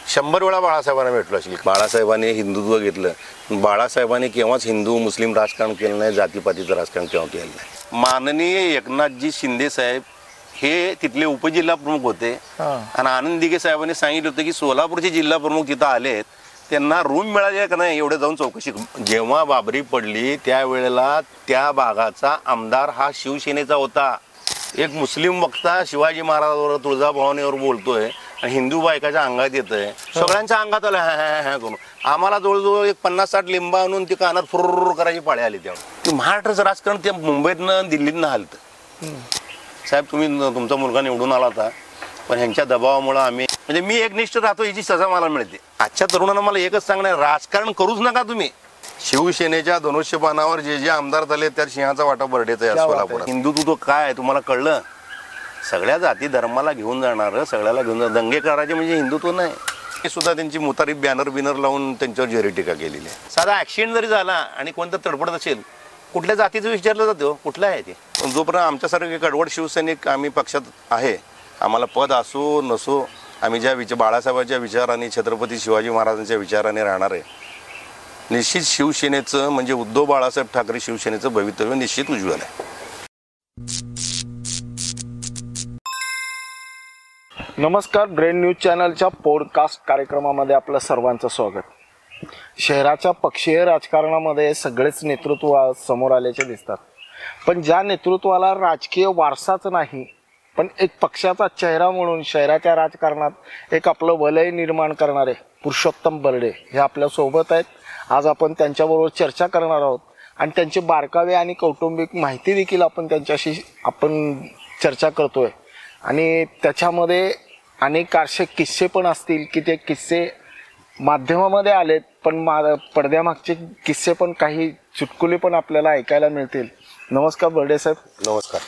100 वेळा बाळासाहेबांना भेटलो असेल. बाळासाहेबांनी हिंदुत्व घेतलं. बाळासाहेबांनी केव्हाच हिंदू मुस्लिम राजकारण केलं नाही, जातीपातीचं राजकारण केव्हा केलं नाही. माननीय एकनाथजी शिंदे साहेब हे तिथले उपजिल्हा प्रमुख होते आणि आनंद दिघे साहेबांनी सांगितलं होतं की सोलापूरचे जिल्हा प्रमुख तिथं आलेत, त्यांना रूम मिळाली का नाही एवढे जाऊन चौकशी. जेव्हा बाबरी पडली त्यावेळेला त्या भागाचा आमदार हा शिवसेनेचा होता. एक मुस्लिम वक्ता शिवाजी महाराजांवर तुळजाभवानीवर बोलतोय आणि हिंदू बायकाच्या अंगात येतंय, सगळ्यांच्या अंगात आलं ह्या करून. आम्हाला जवळजवळ एक 50-60 लिंबा आणून ती कानात फुर्र करायची पाळी आली. तेव्हा महाराष्ट्राचं राजकारण ते मुंबईतनं दिल्लीतनं हलतं. साहेब तुम्ही तुमचा मुलगा निवडून आला होता, पण ह्यांच्या दबावामुळे आम्ही म्हणजे मी एकनिष्ठ राहतो याची सजा मला मिळते. आजच्या तरुणांना मला एकच सांगणार, राजकारण करूच नका तुम्ही. शिवसेनेच्या धनुष्यबाणावर जे जे आमदार झाले त्यात सिंहाचा वाटा बर्डेचा या सोलापुरात. हिंदुत्व काय तुम्हाला कळलं? सगळ्या जाती धर्माला घेऊन जाणार, सगळ्याला घेऊन दंगे करायचे म्हणजे हिंदुत्व नाही. हे सुद्धा त्यांची मुतारीफ बॅनर लावून त्यांच्यावर जेरी टीका केलेली आहे. साधा ऍक्सिडेंट जरी झाला आणि कोणतं तडफडत असेल, कुठल्या जातीचं विचारलं जातं, कुठलं आहे ते. जोपर्यंत आमच्यासारखे कडवड शिवसैनिक आम्ही पक्षात आहे, आम्हाला पद असो नसो, आम्ही ज्या बाळासाहेबांच्या विचाराने छत्रपती शिवाजी महाराजांच्या विचाराने राहणार आहे. निश्चित शिवसेनेचं म्हणजे उद्धव बाळासाहेब ठाकरे शिवसेनेचं भवितव्य निश्चित उज्ज्वल आहे. नमस्कार, ब्रेन न्यूज चॅनलच्या पॉडकास्ट कार्यक्रमामध्ये आपलं सर्वांचं स्वागत. शहराच्या पक्षीय राजकारणामध्ये सगळेच नेतृत्व समोर आल्याचे दिसतात, पण ज्या नेतृत्वाला राजकीय वारसाच नाही पण एक पक्षाचा चेहरा म्हणून शहराच्या राजकारणात एक आपलं वलय निर्माण करणारे पुरुषोत्तम बर्डे हे आपल्यासोबत आहेत. आज आपण त्यांच्याबरोबर चर्चा करणार आहोत आणि त्यांचे बारकावे आणि कौटुंबिक माहिती देखील आपण त्यांच्याशी चर्चा करतोय. आणि त्याच्यामध्ये अनेक असे किस्से पण असतील की ते किस्से माध्यमामध्ये आलेत, पण पडद्यामागचे किस्से पण काही चुटकुले पण आपल्याला ऐकायला मिळतील. नमस्कार बर्डे साहेब. नमस्कार.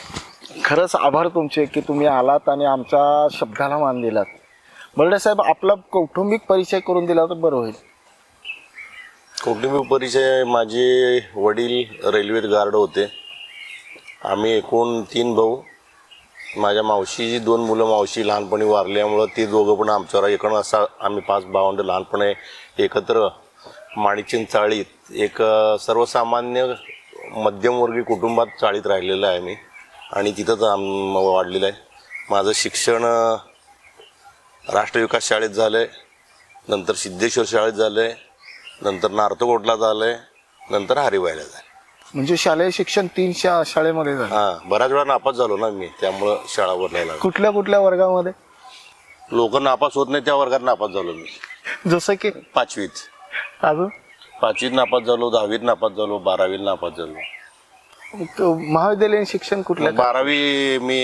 खरंच आभार तुमचे की तुम्ही आलात आणि आमच्या शब्दाला मान दिलात. बर्डे साहेब, आपला कौटुंबिक परिचय करून दिला तर बरं होईल. कौटुंबिक परिचय, माझे वडील रेल्वेत गार्ड होते. आम्ही एकूण 3 भाऊ. माझ्या मावशीची 2 मुलं मावशी लहानपणी वारल्यामुळं ते दोघं पण आमच्यावर एकूण असा आम्ही 5 भावंड लहानपणी एकत्र माणिकचंद चाळीत एक सर्वसामान्य मध्यमवर्गीय कुटुंबात चाळीत राहिलेलं आहे मी आणि तिथंच वाढलेलं आहे. माझं शिक्षण राष्ट्रविकास शाळेत झालं आहे, नंतर सिद्धेश्वर शाळेत झालं आहे, नंतर नार्तकोटला झालं आहे, नंतर हरिवायला झालं. म्हणजे शालेय शिक्षण 3 शाळेमध्ये झालं. हां, बऱ्याच वेळा नापास झालो ना मी, त्यामुळं शाळा बदलायला. कुठल्या वर्गामध्ये? लोक नापास होत नाही त्या वर्गात नापास झालो मी. जसं की 5वीत. अजून 5वीत नापास झालो, 10वीत नापास झालो, 12वीत नापास झालो. महाविद्यालयीन शिक्षण कुठलं? 12वी मी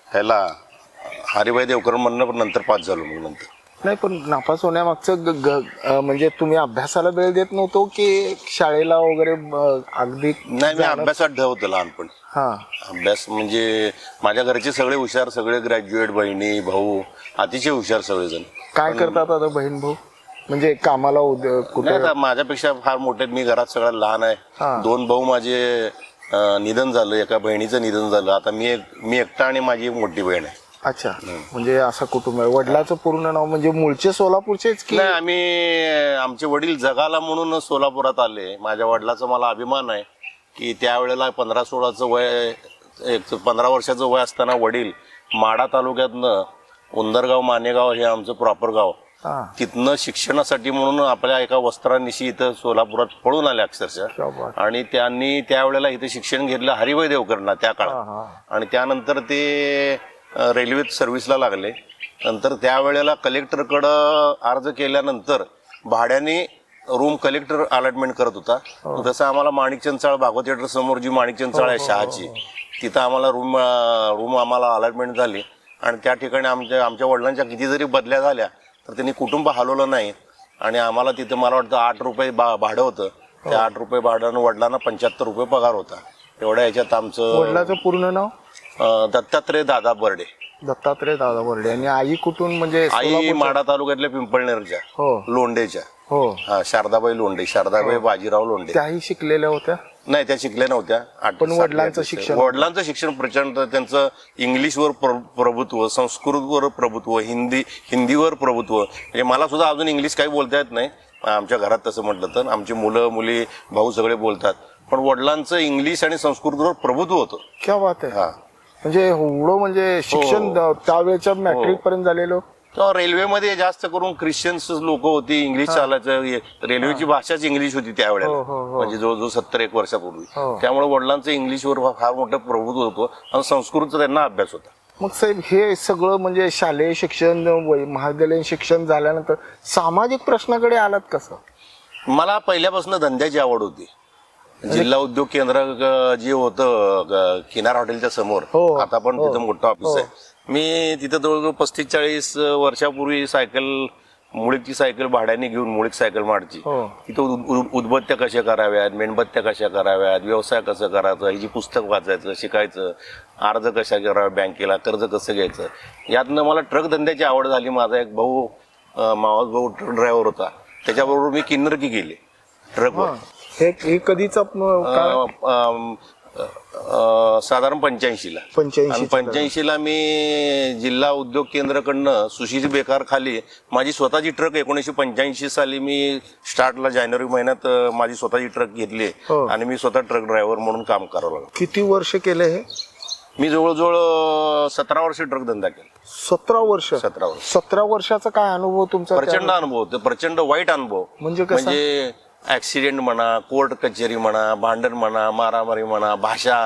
ह्याला हरिभाई देवकर म्हणून नंतर पास झालो. मग नंतर नाही, पण नापास होण्यामागचं म्हणजे तुम्ही अभ्यासाला वेळ देत नव्हतो की शाळेला वगैरे अगदी? नाही, मी अभ्यासात ढ होतो लहानपणी. हा, अभ्यास म्हणजे माझ्या घरचे सगळे हुशार, सगळे ग्रॅज्युएट, बहिणी भाऊ अतिशय हुशार सगळेजण. काय करतात आता बहीण भाऊ? म्हणजे कामाला कुठे? माझ्यापेक्षा फार मोठे. मी घरात सगळ्यात लहान आहे. 2 भाऊ माझे निधन झालं, एका बहिणीचं निधन झालं. आता मी एकटा आणि माझी मोठी बहीण आहे. अच्छा, म्हणजे असं कुटुंब आहे. वडिलाचं पूर्ण नाव म्हणजे मूळचे सोलापूरचेच की? नाही, आमचे वडील जगाला म्हणून सोलापुरात आले. माझ्या वडिलाचा मला अभिमान आहे की त्यावेळेला 15-16चं वय, 15 वर्षाचं वय असताना वडील माढा तालुक्यातनं उंदरगाव मानेगाव हे आमचं प्रॉपर गाव, तिथनं शिक्षणासाठी म्हणून आपल्या एका वस्त्रांनिशी इथं सोलापुरात पळून आले अक्षरशः. आणि त्यांनी त्यावेळेला इथे शिक्षण घेतलं हरिभाई देवकरना त्या काळात. आणि त्यानंतर ते रेल्वेत सर्व्हिसला लागले. नंतर त्यावेळेला कलेक्टरकडं अर्ज केल्यानंतर भाड्याने रूम कलेक्टर अलॉटमेंट करत होता. तसं आम्हाला माणिकचंद चाळ भागवत थिएटर समोर जी माणिकचंद चाळ आहे शहाची, तिथं आम्हाला रूम आम्हाला अलॉटमेंट झाली. आणि त्या ठिकाणी आमच्या वडिलांच्या किती जरी बदल्या झाल्या तर त्यांनी कुटुंब हलवलं नाही. आणि आम्हाला तिथं मला वाटतं 8 रुपये भाडं होतं. त्या 8 रुपये भाड्यानं वडिलांना 75 रुपये पगार होता. एवढ्या ह्याच्यात आमचं. वडिलाचं पूर्ण नाव? दत्तात्रय दादा बर्डे. दत्तात्रय दादा बर्डे. आणि आई कुठून? म्हणजे आई माढा तालुक्यातल्या पिंपळनेरच्या, लोंढेच्या. हो. हा, शारदाबाई लोंढे, शारदाबाई बाजीराव लोंढे. त्याही शिकलेल्या होत्या. नाही, त्या शिकल्या नव्हत्या. पण वडिलांचं शिक्षण? वडिलांचं शिक्षण प्रचंड. त्यांचं इंग्लिशवर प्रभुत्व, संस्कृतवर प्रभुत्व, हिंदीवर प्रभुत्व. म्हणजे मला सुद्धा अजून इंग्लिश काही बोलता येत नाही. आमच्या घरात तसं म्हटलं तर आमची मुलं मुली भाऊ सगळे बोलतात, पण वडिलांचं इंग्लिश आणि संस्कृतवर प्रभुत्व होतं. क्या बात आहे. हा, म्हणजे एवढं म्हणजे शिक्षण त्यावेळेच्या मॅट्रिक पर्यंत झालेलं. तेव्हा रेल्वेमध्ये जास्त करून ख्रिश्चन्स लोक होती. इंग्लिश चालायचं. रेल्वेची भाषाच इंग्लिश होती त्यावेळेला. म्हणजे जवळजवळ 70-1 वर्षापूर्वी. त्यामुळे वडिलांचं इंग्लिशवर फार मोठं प्रभुत्व होतं आणि संस्कृतचा त्यांना अभ्यास होता. मग साहेब हे सगळं म्हणजे शालेय शिक्षण, महाविद्यालयीन शिक्षण झाल्यानंतर सामाजिक प्रश्नाकडे आलात कसं? मला पहिल्यापासून धंद्याची आवड होती. जिल्हा उद्योग केंद्र जे होतं किनार हॉटेलच्या समोर, आता पण तिथं मोठं ऑफिस आहे. मी तिथं जवळजवळ 35-40 वर्षापूर्वी मुळीची सायकल भाड्याने घेऊन, मुळीक सायकल मार्टची, तिथं उदबत्त्या कशा कराव्यात, मेणबत्त्या कशा कराव्यात, व्यवसाय कसं करायचा, हिची पुस्तक वाचायचं, शिकायचं, अर्ज कशा करावा बँकेला, कर्ज कसं घ्यायचं. यातनं मला ट्रक धंद्याची आवड झाली. माझा एक भाऊ, मावस भाऊ ट्रक ड्रायव्हर होता. त्याच्याबरोबर मी किन्नरकी केली ट्रकवर. हे कधीच साधारण 85ला. 85ला मी जिल्हा उद्योग केंद्राकडनं सुशील बेकार खाली माझी स्वतःची ट्रक 1985 साली मी स्टार्टला जानेवारी महिन्यात माझी स्वतःची ट्रक घेतली आणि मी स्वतः ट्रक ड्रायव्हर म्हणून काम करावं लागलं. किती वर्ष केले हे? मी जवळजवळ 17 वर्ष ट्रक धंदा केला. 17 वर्ष? 17 वर्ष. 17 वर्षाचा काय अनुभव तुमचा? प्रचंड अनुभव होता. प्रचंड वाईट अनुभव. म्हणजे ऍक्सिडेंट म्हणा, कोर्ट कचेरी म्हणा, भांडण म्हणा, मारामारी म्हणा, भाषा.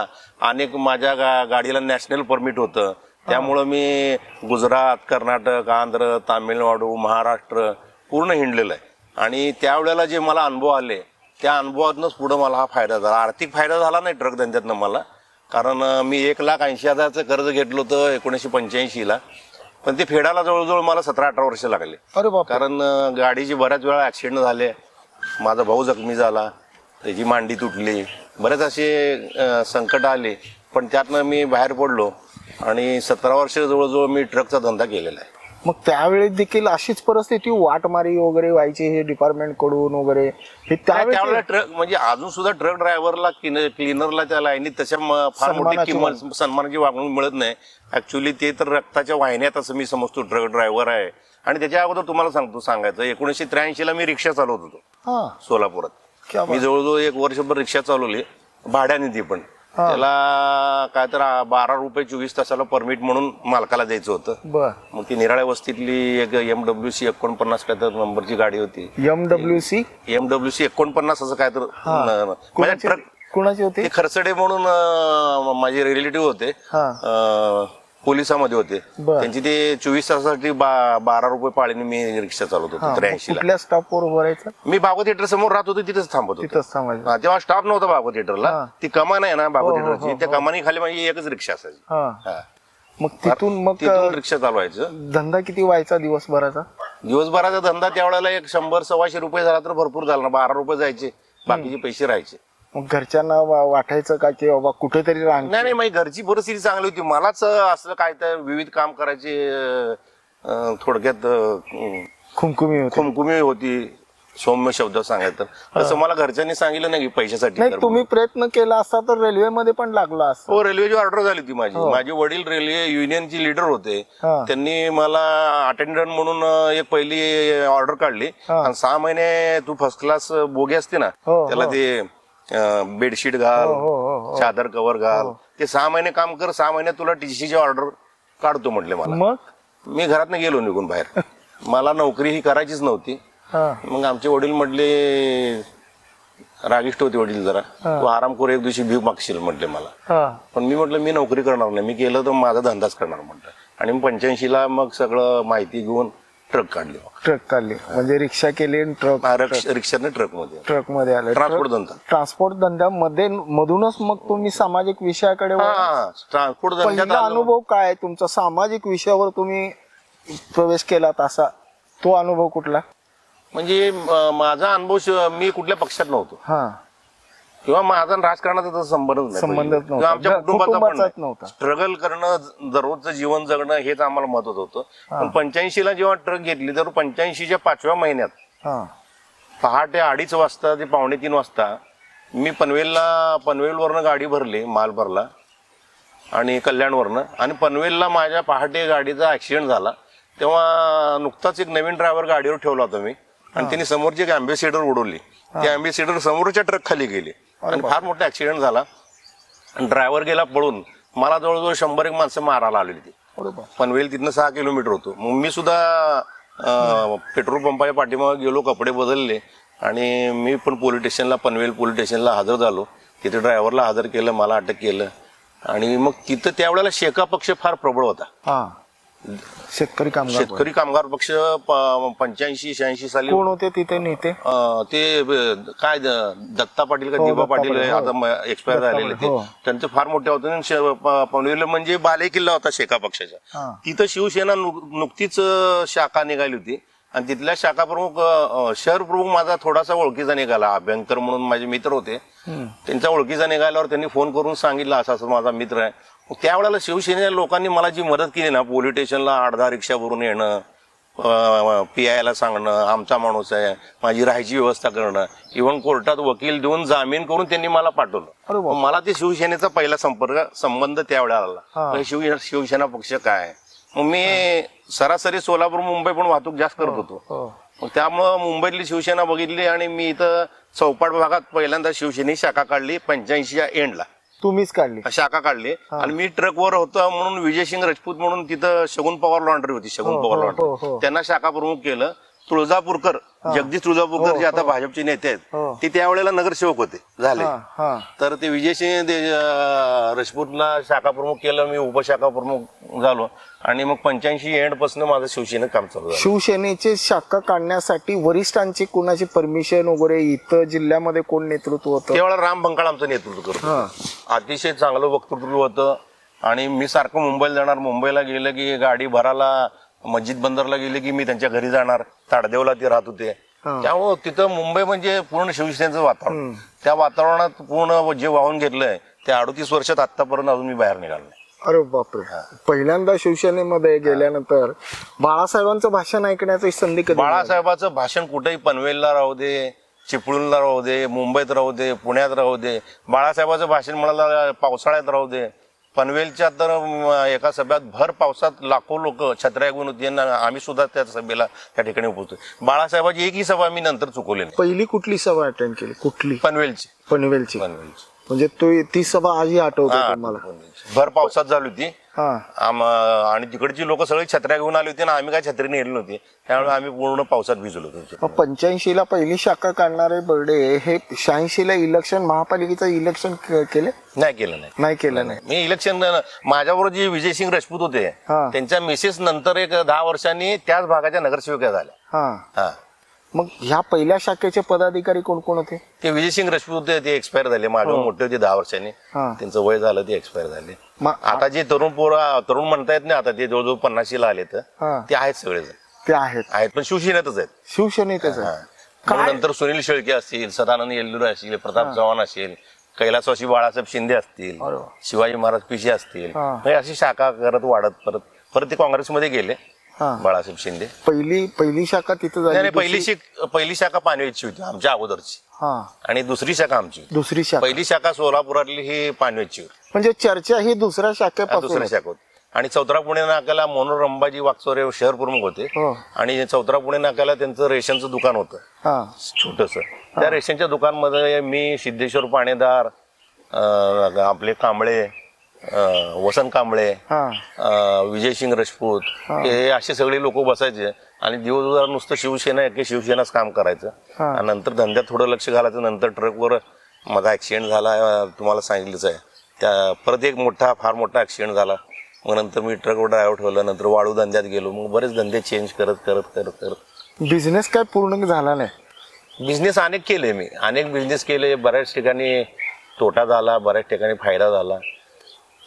अनेक माझ्या गाडीला नॅशनल परमिट होतं. त्यामुळं मी गुजरात, कर्नाटक, आंध्र, तामिळनाडू, महाराष्ट्र पूर्ण हिंडलेलं आहे. आणि त्यावेळेला जे मला अनुभव आले त्या अनुभवातूनच पुढे मला हा फायदा झाला. आर्थिक फायदा झाला नाही ट्रक धंद्यातनं मला, कारण मी 1,80,000चं कर्ज घेतलं होतं 1985ला. पण ते फेडायला जवळजवळ मला 17-18 वर्ष लागले. कारण गाडीची बऱ्याच वेळा ऍक्सिडेंट झाले. माझा भाऊ जखमी झाला, त्याची मांडी तुटली, बरेच असे संकट आले. पण त्यातनं मी बाहेर पडलो आणि 17 वर्ष जवळजवळ मी ट्रकचा धंदा केलेला आहे. मग त्यावेळेस देखील अशीच परिस्थिती, वाटमारी वगैरे व्हायची हे डिपार्टमेंट कडून वगैरे? हे त्यावेळेला ट्रक म्हणजे अजून सुद्धा ट्रक ड्रायव्हरला, क्लिनरला त्या लाईनीत तशा फार मोठी किंमत, सन्मानाची वागणूक मिळत नाही. ऍक्च्युली ते तर रक्ताच्या वाहिन्यात असं मी समजतो ट्रक ड्रायव्हर आहे. आणि त्याच्या अगोदर तुम्हाला सांगायचं 1983ला मी रिक्षा चालवत होतो सोलापुरात. मी जवळजवळ 1 वर्षभर रिक्षा चालवली भाड्याने. ती पण त्याला काय तर 12 रुपये 24 तासाला परमिट म्हणून मालकाला द्यायचं होतं. मग ती निराळ्या वस्तीतली एक MWC 49 काय तर नंबरची गाडी होती. MWC 49 असं काय तर माझ्या ट्रक. कुणाची होती? खरसडे म्हणून माझे रिलेटिव्ह होते, पोलिसामध्ये होते. त्यांची ते 24 तासासाठी 12 रुपये पाळीने मी रिक्षा चालवत होतो. 83ला. कुठल्या स्टॉपवर उभं राहायचं? मी बागो थिएटर समोर राहत होतो, तिथेच थांबत होतो. तेव्हा स्टॉप नव्हता बागो थिएटरला. ती कमान आहे ना बागो थिएटरची, त्या कमानी खाली माझी एकच रिक्षा असायची. मग तिथून रिक्षा चालवायचं. धंदा किती व्हायचा दिवसभराचा? दिवसभराचा धंदा त्यावेळेला 100-125 रुपये झाला तर भरपूर झाला ना. 12 रुपये जायचे, बाकीचे पैसे राहायचे. मग घरच्यांना वाटायचं का की बाबा कुठेतरी नाही, माझी घरची परिस्थिती चांगली होती. मलाच असं काय तर विविध काम करायचे, थोडक्यात खुमखुमी होती, सौम्य शब्द सांगायचं. तसं मला घरच्यांनी सांगितलं नाही की पैशासाठी. नाही, तुम्ही प्रयत्न केला असता तर रेल्वेमध्ये पण लागला असता. हो, रेल्वेची ऑर्डर झाली होती माझी. माझे वडील रेल्वे युनियनची लीडर होते. त्यांनी मला अटेंडंट म्हणून एक पहिली ऑर्डर काढली. आणि 6 महिने तू फर्स्ट क्लास बोगी असते ना, त्याला ते बेडशीट घाल, चादर कव्हर घाल, ते 6 महिने काम कर, 6 महिन्यात तुला TCची ऑर्डर काढतो म्हटले मला. मग मी घरातनं गेलो निघून बाहेर. मला नोकरी ही करायचीच नव्हती. मग आमचे वडील म्हटले, रागिष्ट होते वडील जरा, तू आरामखोर एक दिवशी भीक मागशील म्हटले मला. पण मी म्हटलं मी नोकरी करणार नाही, मी केलं तर माझा धंदाच करणार म्हटलं. आणि मग 85ला मग सगळं माहिती घेऊन ट्रक काढली. म्हणजे रिक्षा केली, रिक्षाने ट्रकमध्ये आले. ट्रान्सपोर्ट धंद्यामध्ये मधूनच मग तुम्ही सामाजिक विषयाकडे ट्रान्सपोर्ट पहिला अनुभव काय तुमचा? सामाजिक विषयावर तुम्ही प्रवेश केला असा तो अनुभव कुठला? म्हणजे माझा अनुभव, मी कुठल्या पक्षात नव्हतो किंवा माझा राजकारणाचा संबंधच नाही. आमच्या कुटुंबाचा पण स्ट्रगल करणं, दररोजचं जीवन जगणं हेच आम्हाला महत्वाचं होतं. पण 85ला जेव्हा ट्रक घेतली तर 85च्या 5व्या महिन्यात पहाटे 2:30 वाजता ते 2:45 वाजता मी पनवेलवरनं गाडी भरली, माल भरला आणि कल्याणवरनं, आणि पनवेलला माझ्या पहाटे गाडीचा ऍक्सिडेंट झाला. तेव्हा नुकताच एक नवीन ड्रायव्हर गाडीवर ठेवला होता मी, आणि त्यांनी समोरची एक अँबेसिडर उडवली. ती अँबेसिडर समोरच्या ट्रक खाली गेली आणि फार मोठा ऍक्सिडेंट झाला. ड्रायव्हर गेला पळून. मला जवळजवळ 100 माणसं मारायला आलेली ती. पनवेल तिथनं 6 किलोमीटर होतो. मग मी सुद्धा पेट्रोल पंपाच्या पाठीमागे गेलो, कपडे बदलले आणि मी पण पोलीस स्टेशनला, पनवेल पोलीस स्टेशनला हजर झालो. तिथे ड्रायव्हरला हजर केलं, मला अटक केलं. आणि मग तिथं त्यावेळेला शेका पक्ष फार प्रबळ होता. शेतकरी कामगार पक्ष 85-86 साली कोण होते तिथे नेते? ते काय दत्ता पाटील का दिबा पाटील आता एक्सपायर झालेले ते, त्यांचं फार मोठे होते. पनवेल म्हणजे बाले किल्ला होता शेका पक्षाचा. तिथं शिवसेना नुकतीच शाखा निघाली होती आणि तिथल्या शाखा प्रमुख, शहर प्रमुख माझा थोडासा ओळखीचा निघाला. अभ्यंकर म्हणून माझे मित्र होते. त्यांचा ओळखीचा निघाल्यावर त्यांनी फोन करून सांगितलं असं असं माझा मित्र आहे. त्यावेळेला शिवसेनेच्या लोकांनी मला जी मदत केली ना, पोलीस स्टेशनला 8-10 रिक्षावरून येणं, PI ला सांगणं आमचा माणूस आहे, माझी राहायची व्यवस्था करणं, इव्हन कोर्टात वकील देऊन जामीन करून त्यांनी मला पाठवलं. मला ते शिवसेनेचा पहिला संबंध त्यावेळेला आला. शिवसेना पक्ष काय. मग मी सरासरी सोलापूर मुंबई पण वाहतूक जास्त करत होतो. मग त्यामुळं मुंबईतली शिवसेना बघितली आणि मी इथं चौपाट भागात पहिल्यांदा शिवसेनेची शाखा काढली. 85च्या एंडला तुम्हीच काढली शाखा काढली. आणि मी ट्रकवर होतो म्हणून विजयसिंग राजपूत म्हणून तिथं शगुन पवार लॉन्ड्री होती, शगुन पवार लॉन्ड्री, त्यांना शाखा प्रमुख केलं. तुळजापूरकर, जगदीश तुळजापूरकर जे आता भाजपचे नेते आहेत, ते त्यावेळेला नगरसेवक होते झाले. तर ते विजयसिंग राजपूतला शाखा प्रमुख केलं, मी उपशाखा प्रमुख झालो. आणि मग 85 एंड पासून माझं शिवसेनेत काम चालू झालं. शिवसेनेचे शाखा काढण्यासाठी वरिष्ठांची कोणाची परमिशन वगैरे इथं जिल्ह्यामध्ये कोण नेतृत्व होतं? त्यावेळेला राम बंकाळ आमचं नेतृत्व करतो. अतिशय चांगलं वक्तृत्व होतं. आणि मी सारखं मुंबईला जाणार, मुंबईला गेलं की गाडी भरायला मस्जिद बंदरला गेले की मी त्यांच्या घरी जाणार. ताडदेवला ते राहत होते. त्यामुळं तिथं मुंबई म्हणजे पूर्ण शिवसेनेचं वातावरण. त्या वातावरणात पूर्ण जे वाहून घेतलंय त्या 38 वर्षात आतापर्यंत अजून मी बाहेर निघालो नाही. अरे बापरे. पहिल्यांदा शिवसेनेमध्ये गेल्यानंतर बाळासाहेबांचं भाषण ऐकण्याची संधी कधी? बाळासाहेबांचं भाषण कुठेही, पनवेलला राहू दे, चिपळूणला राहू दे, मुंबईत राहू दे, पुण्यात राहू दे, बाळासाहेबांचं भाषण मला पावसाळ्यात राहू दे. पनवेलच्या तर एका सभेत भर पावसात लाखो लोक छत्र्या घेऊन होती. आम्ही सुद्धा त्या सभेला त्या ठिकाणी उपस्थित. बाळासाहेबांची एकही सभा मी नंतर चुकवली नाही. पहिली कुठली सभा अटेंड केली? कुठली? पनवेलची. म्हणजे ती सभा आजही आठवते तुम्हाला? भर पावसात झाली होती आणि तिकडची लोक सगळी छत्र्या घेऊन आली होती आणि आम्ही काय छत्री नेली नव्हती. त्यामुळे आम्ही पूर्ण पावसात भिजलो होतो. 85ला पहिली शाखा काढणारे बर्डे हे 86ला इलेक्शन, महापालिकेचं इलेक्शन केले? नाही केलं नाही. मी इलेक्शन, माझ्याबरोबर जे विजयसिंग राजपूत होते त्यांच्या मिसेस नंतर एक 10 वर्षांनी त्याच भागाच्या नगरसेविका झाल्या. मग ह्या पहिल्या शाखेचे पदाधिकारी कोण कोण होते? ते विजयसिंग राजपूत होते, ते एक्सपायर झाले. माझे मोठे होते 10 वर्षांनी, त्यांचं वय झालं, ते एक्सपायर झाले. आता जे तरुण म्हणता येत नाही, आता ते जवळजवळ 50ला आले तर ते आहेत सगळे. ते आहेत पण शिवसेनेतच आहेत. शिवसेनेतच नंतर सुनील शेळके असतील, सदानंद येल्लुरे असतील, प्रताप चव्हाण असेल, कैलासवासी बाळासाहेब शिंदे असतील, शिवाजी महाराज पिशे असतील, अशी शाखा करत वाढत परत ते काँग्रेसमध्ये गेले. बाळासाहेब शिंदे पहिली शाखा तिथे झाली. पहिली शाखा पानवेलची होती आमच्या अगोदरची, आणि दुसरी शाखा आमची. पहिली शाखा सोलापुरातली ही पानवेलची होती. म्हणजे चर्चा ही दुसऱ्या शाखेपासून होती. आणि चौथरा पुणे नाक्याला मनोहर अंबाजी वागचोरे शहर प्रमुख होते. आणि चौथरा पुणे नाक्याला त्यांचं रेशनचं दुकान होतं छोटस. त्या रेशनच्या दुकानमध्ये मी, सिद्धेश्वर पाणेदार, आपले कांबळे, वसंत कांबळे, विजयसिंग राजपूत, हे असे सगळे लोक बसायचे आणि दिवसभर नुसतं शिवसेनाच काम करायचं. आणि नंतर धंद्यात थोडं लक्ष घालायचं. नंतर ट्रकवर माझा ऍक्सिडेंट झाला, तुम्हाला सांगितलंच आहे. त्या परत एक फार मोठा ऍक्सिडेंट झाला. मग नंतर मी ट्रकवर ड्रायव्हर ठेवलं. नंतर वाळू धंद्यात गेलो. मग बरेच धंदे चेंज करत बिझनेस काय पूर्ण झाला नाही. बिझनेस अनेक केले मी, अनेक बिझनेस केले. बऱ्याच ठिकाणी तोटा झाला, बऱ्याच ठिकाणी फायदा झाला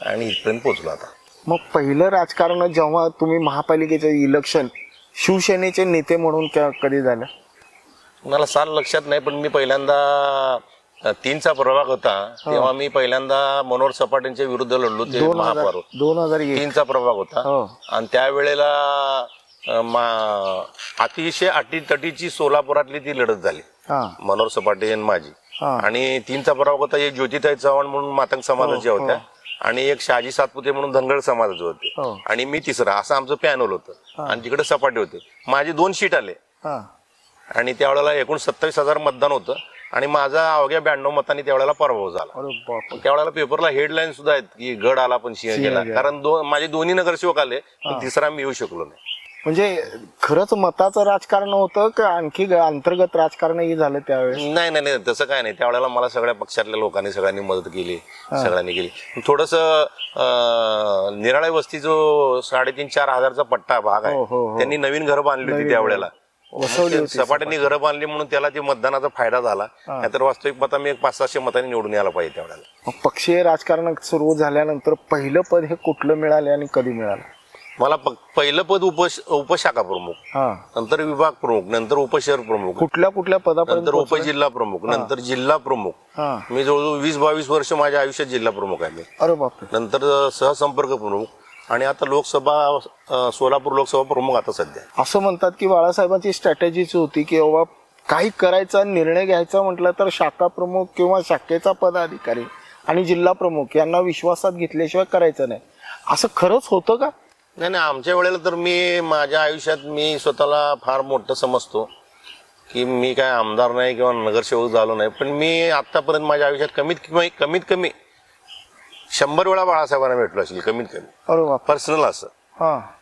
आणि इथपर्यंत पोहोचलो आता. मग पहिलं राजकारण जेव्हा तुम्ही महापालिकेचे इलेक्शन शिवसेनेचे नेते म्हणून कधी झालं? मला साल लक्षात नाही, पण मी पहिल्यांदा 3चा प्रभाग होता तेव्हा मी पहिल्यांदा मनोहर सपाटेंच्या विरुद्ध लढलो. ते महापौर 3चा प्रभाग होता. आणि त्यावेळेला अतिशय अटीतटीची सोलापुरातली ती लढत झाली. हा मनोहर सपाटे आणि माझी. हा आणि 3चा प्रभाग होता एक ज्योतिताई चव्हाण म्हणून मातंग समाजाच्या होत्या आणि एक शहाजी सातपुते म्हणून धनगर समाजाचे होते हो. आणि मी तिसरा, असं आमचं पॅनल होतं. आणि तिकडे सपाटे होते. माझे 2 शीट आले हा आणि त्यावेळेला एकूण 27,000 मतदान होतं आणि माझा अवघ्या 92 मतांनी त्यावेळेला पराभव झाला. अरे बाप त्यावेळेला पेपरला हेडलाईन सुद्धा आहेत की गड आला पण सिंह गेला, कारण माझे दोन्ही नगरसेवक आले पण तिसरा मी येऊ शकलो नाही. म्हणजे खरंच मताचं राजकारण होतं का आणखी अंतर्गत राजकारणही झालं त्यावेळेस? नाही नाही नाही, तसं काय नाही. त्यावेळेला मला सगळ्या पक्षातल्या लोकांनी सगळ्यांनी मदत केली, सगळ्यांनी केली. थोडस निराळे वस्ती जो 3,500-4 हजारचा पट्टा भाग आहे, त्यांनी नवीन घरं बांधली होती त्यावेळेला. सपाट्यांनी घरं बांधली म्हणून त्याला ते मतदानाचा फायदा झाला. नाहीतर वास्तविक मता मी 500-600 मतांनी निवडून यायला पाहिजे त्यावेळेला. पक्षीय राजकारण सुरू झाल्यानंतर पहिलं पद हे कुठलं मिळाले आणि कधी मिळालं? मला पहिलं पद उपशाखा प्रमुख, नंतर विभाग प्रमुख, नंतर उपशहर प्रमुख, कुठल्या पदापर्यंत? नंतर उपजिल्हा प्रमुख, नंतर जिल्हा प्रमुख. मी जवळजवळ 20-22 वर्ष माझ्या आयुष्यात जिल्हा प्रमुख आहे मी. अरे बापरे. नंतर सहसंपर्क प्रमुख आणि आता लोकसभा सोलापूर लोकसभा प्रमुख आता सध्या. असं म्हणतात की बाळासाहेबांची स्ट्रॅटेजीच होती की बाबा काही करायचा निर्णय घ्यायचा म्हटलं तर शाखा प्रमुख किंवा शाखेचा पदाधिकारी आणि जिल्हा प्रमुख यांना विश्वासात घेतल्याशिवाय करायचं नाही. असं खरंच होतं का? नाही नाही, आमच्या वेळेला तर मी माझ्या आयुष्यात मी स्वतःला फार मोठं समजतो की मी काय आमदार नाही किंवा नगरसेवक झालो नाही, पण मी आतापर्यंत माझ्या आयुष्यात कमीत कमी 100 वेळा बाळासाहेबांना भेटलो असेल कमीत कमी. अरे बाप. पर्सनल असं.